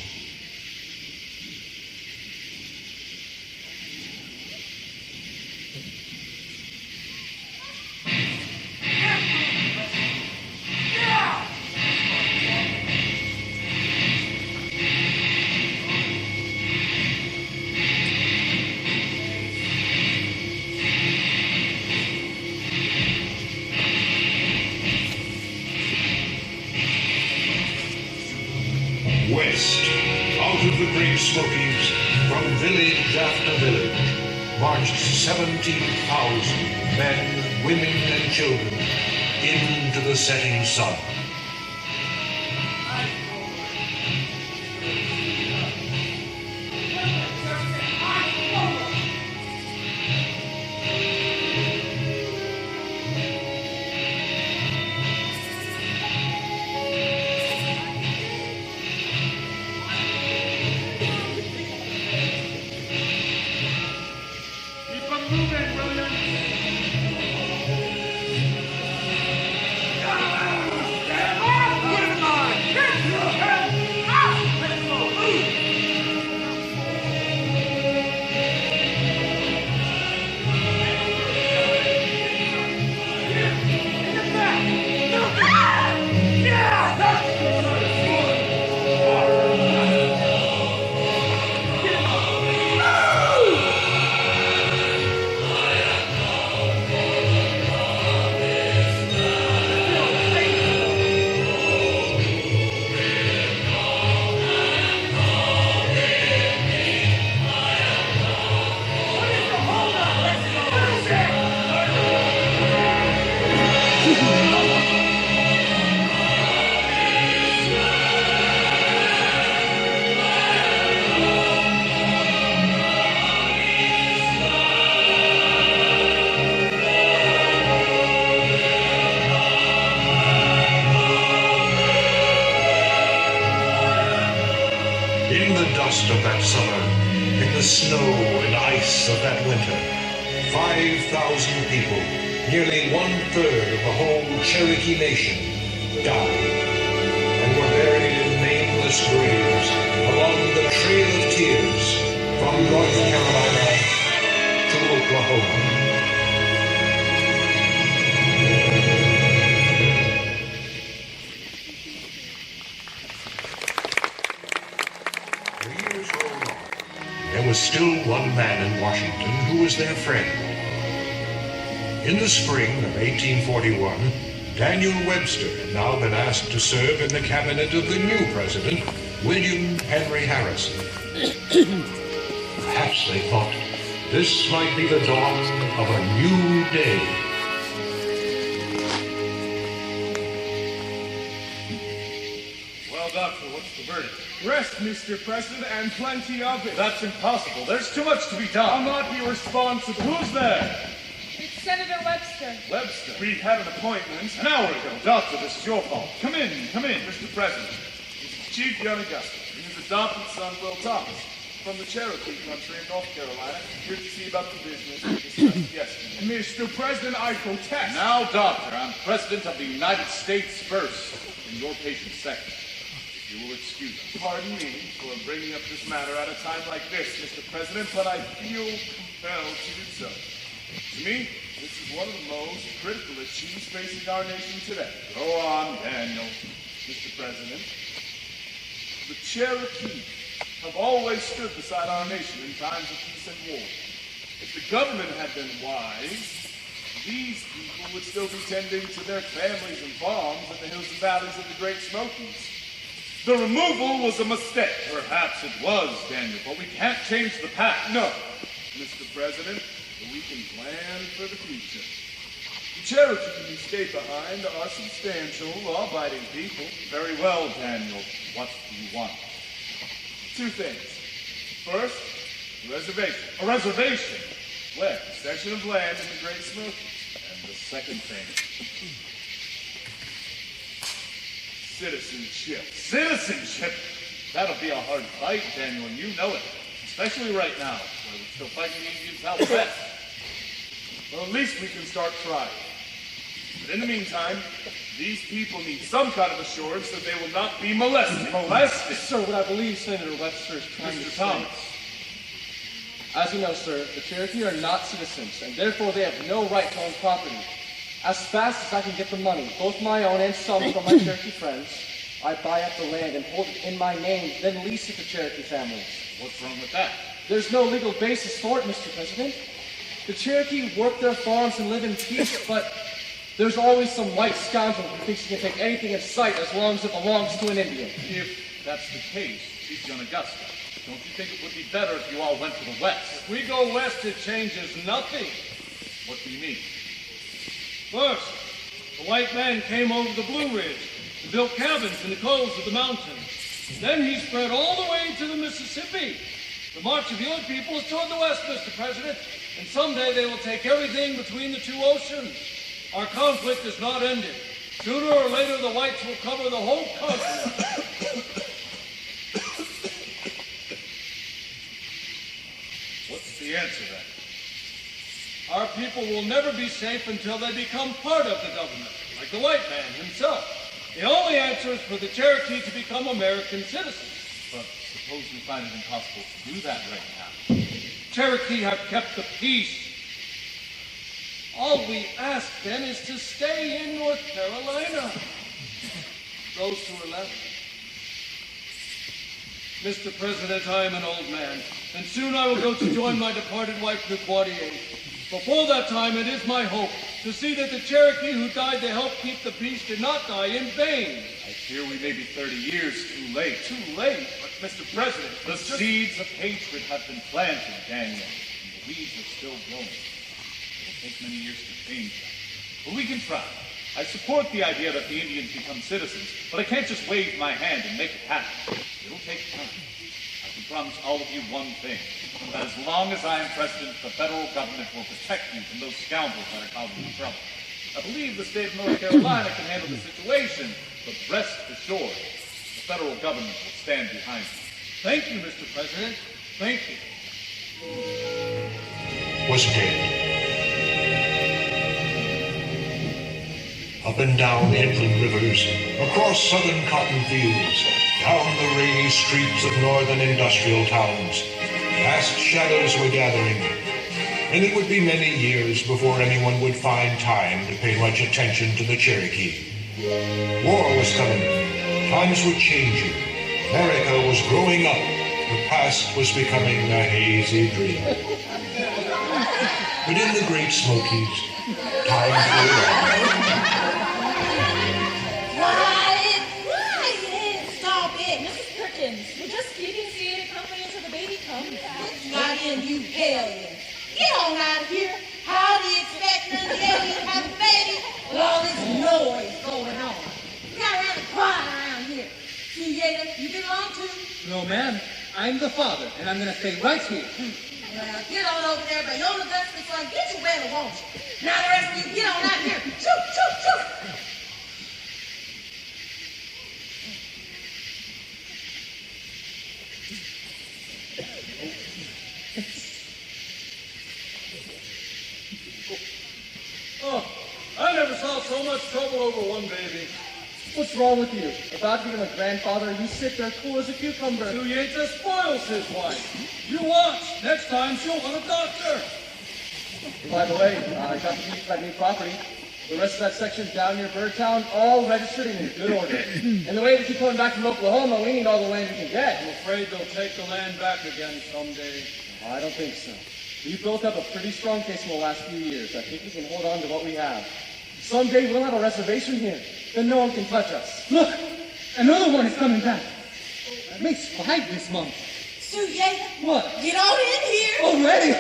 West, out of the Great Smokies, from village after village, marched 17,000 men, women, and children into the setting sun. In the dust of that summer, in the snow and ice of that winter, 5,000 people, nearly 1/3 of the whole Cherokee nation, died and were buried in nameless graves along the Trail of Tears from North Carolina to Oklahoma. There was still one man in Washington who was their friend. In the spring of 1841, Daniel Webster had now been asked to serve in the cabinet of the new president, William Henry Harrison. Perhaps, they thought, this might be the dawn of a new day. Well, Doctor, what's the verdict? Rest, Mr. President, and plenty of it. That's impossible. There's too much to be done. I'll not be responsible. Who's there? It's Senator Webster. Webster. We had an appointment an hour ago. Doctor, this is your fault. Come in, Mr. President. This is Chief Young Augusta and his adopted son, Will Thomas, from the Cherokee country in North Carolina, here to see about the business we discussed yesterday. Mr. President, I protest. Now, Doctor, I'm President of the United States first, and your patient second. If you will excuse me. Pardon me for bringing up this matter at a time like this, Mr. President, but I feel compelled to do so. To me, this is one of the most critical issues facing our nation today. Go on, Daniel. Mr. President, the Cherokee have always stood beside our nation in times of peace and war. If the government had been wise, these people would still be tending to their families and farms in the hills and valleys of the Great Smokies. The removal was a mistake. Perhaps it was, Daniel, but we can't change the past. No, Mr. President, but we can plan for the future. The Cherokee who stayed behind are substantial, law-abiding people. Very well, Daniel. What do you want? Two things. First, a reservation. A reservation? Where? A section of land in the Great Smokies. And the second thing? Citizenship. Citizenship? That'll be a hard fight, Daniel, and you know it. Especially right now, where we're still fighting the Indians out west. Well, at least we can start trying. But in the meantime, These people need some kind of assurance that they will not be molested. Molested? Sir, what I believe Senator Webster is trying to say. Thomas. As you know, sir, the Cherokee are not citizens, and therefore they have no right to own property. As fast as I can get the money, both my own and some from my Cherokee friends, I buy up the land and hold it in my name, then lease it to Cherokee families. What's wrong with that? There's no legal basis for it, Mr. President. The Cherokee work their farms and live in peace, but there's always some white scoundrel who thinks he can take anything in sight as long as it belongs to an Indian. If that's the case, Chief John Augusta, don't you think it would be better if you all went to the west? If we go west, it changes nothing. What do you mean? First, the white man came over the Blue Ridge and built cabins in the coves of the mountains. Then he spread all the way to the Mississippi. The march of your people is toward the west, Mr. President, and someday they will take everything between the two oceans. Our conflict is not ended. Sooner or later, the whites will cover the whole continent. What's the answer then? Our people will never be safe until they become part of the government, like the white man himself. The only answer is for the Cherokee to become American citizens. But suppose we find it impossible to do that right now. Cherokee have kept the peace. All we ask then is to stay in North Carolina. Those who are left. Mr. President, I am an old man, and soon I will go to join my departed wife, Nuquartier. Before that time, it is my hope to see that the Cherokee who died to help keep the peace did not die in vain. I fear we may be 30 years too late. Too late? But, Mr. President, the seeds of hatred have been planted, Daniel, and the weeds are still growing. It will take many years to change them. But we can try. I support the idea that the Indians become citizens, but I can't just wave my hand and make it happen. It'll take time. I can promise all of you one thing. That as long as I am president, the federal government will protect you from those scoundrels that are causing you trouble. I believe the state of North Carolina can handle the situation, but rest assured, the federal government will stand behind you. Thank you, Mr. President. Thank you. Was dead. Up and down inland rivers, across southern cotton fields, down the rainy streets of northern industrial towns, vast shadows were gathering, and it would be many years before anyone would find time to pay much attention to the Cherokee. War was coming. Times were changing. America was growing up. The past was becoming a hazy dream. But in the Great Smokies, time flowed on. Quiet! Stop it! Mrs. Perkins, we're just feeding Theater Company until the baby comes. It's not in, you hellions. Get on out of here. How do you expect none of the aliens to have a baby with all this noise going on? You got around quiet around here. See, Yada, you belong to? No, ma'am. I'm the father, and I'm going to stay right here. Well, get on over there, but Yoda Dusty son, get your belly, won't you? Now the rest of you, get on out here. Shoot, shoot, shoot. Oh, I never saw so much trouble over one baby. What's wrong with you? About to become a grandfather, you sit there cool as a cucumber. Suyeta spoils his wife. You watch. Next time she'll want a doctor. By the way, I got the deed for that new property. The rest of that section's down near Birdtown, all registered and in good order. And the way they keep coming back from Oklahoma, we need all the land we can get. I'm afraid they'll take the land back again someday. I don't think so. We built up a pretty strong case in the last few years. I think we can hold on to what we have. Someday we'll have a reservation here. Then no one can touch us. Look! Another one is coming back. At least 5 this month. Suyeta. What? Get on in here. Already?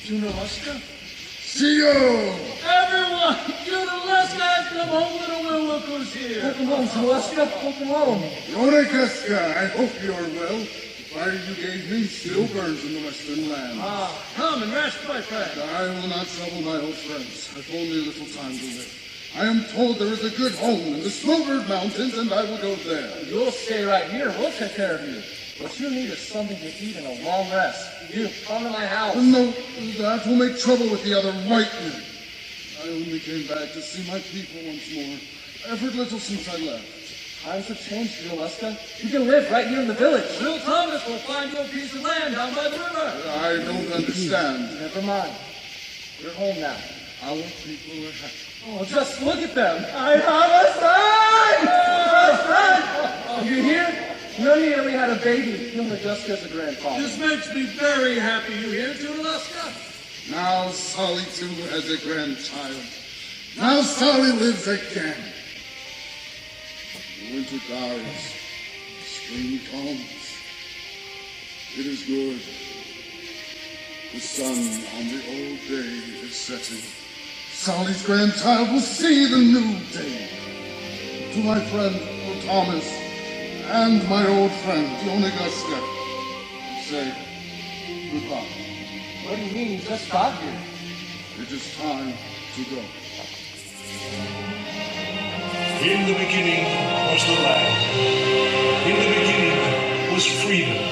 Junaluska? See you! Everyone! Junaluska has come home with a Willookers here. Welcome home, Junaluska. Welcome home. Yonaguska, I hope you are well. The fire you gave me still burns in the western land. Ah, come and rest, my friend. I will not trouble my old friends. I've only a little time to live. I am told there is a good home in the Snowbird Mountains, and I will go there. You'll stay right here. We'll take care of you. What you need is something to eat and a long rest. You, come to my house. No, that will make trouble with the other white men. I only came back to see my people once more. I've heard little since I left. Times have changed for you, Alaska. You can live right here in the village. Little Thomas will find you a piece of land down by the river. I don't understand. Never mind. You're home now. Our people are happy. Oh, just look at them. I have a son! You hear? None nearly had a baby. You're just as a grandfather. This makes me very happy. You hear, too, Alaska? Now Solly too has a grandchild. Now Solly lives again. The winter dies. Spring comes. It is good. The sun on the old day is setting. Solly's grandchild will see the new day. To my friend, Uncle Thomas, and my old friend, Joan Augusta, say goodbye. What do you mean? You just got here. It is time to go. In the beginning was the land. In the beginning was freedom.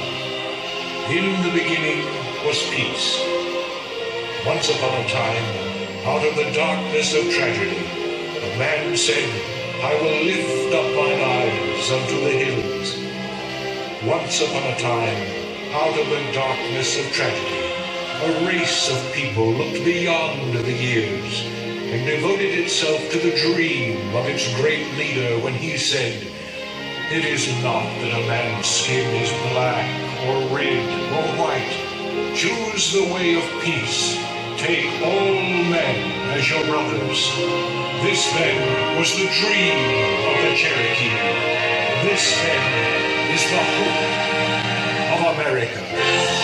In the beginning was peace. Once upon a time, out of the darkness of tragedy, a man said, I will lift up mine eyes unto the hills. Once upon a time, out of the darkness of tragedy, a race of people looked beyond the years and devoted itself to the dream of its great leader when he said, it is not that a man's skin is black or red or white. Choose the way of peace. Take all men as your brothers. This then was the dream of the Cherokee. This then is the hope of America.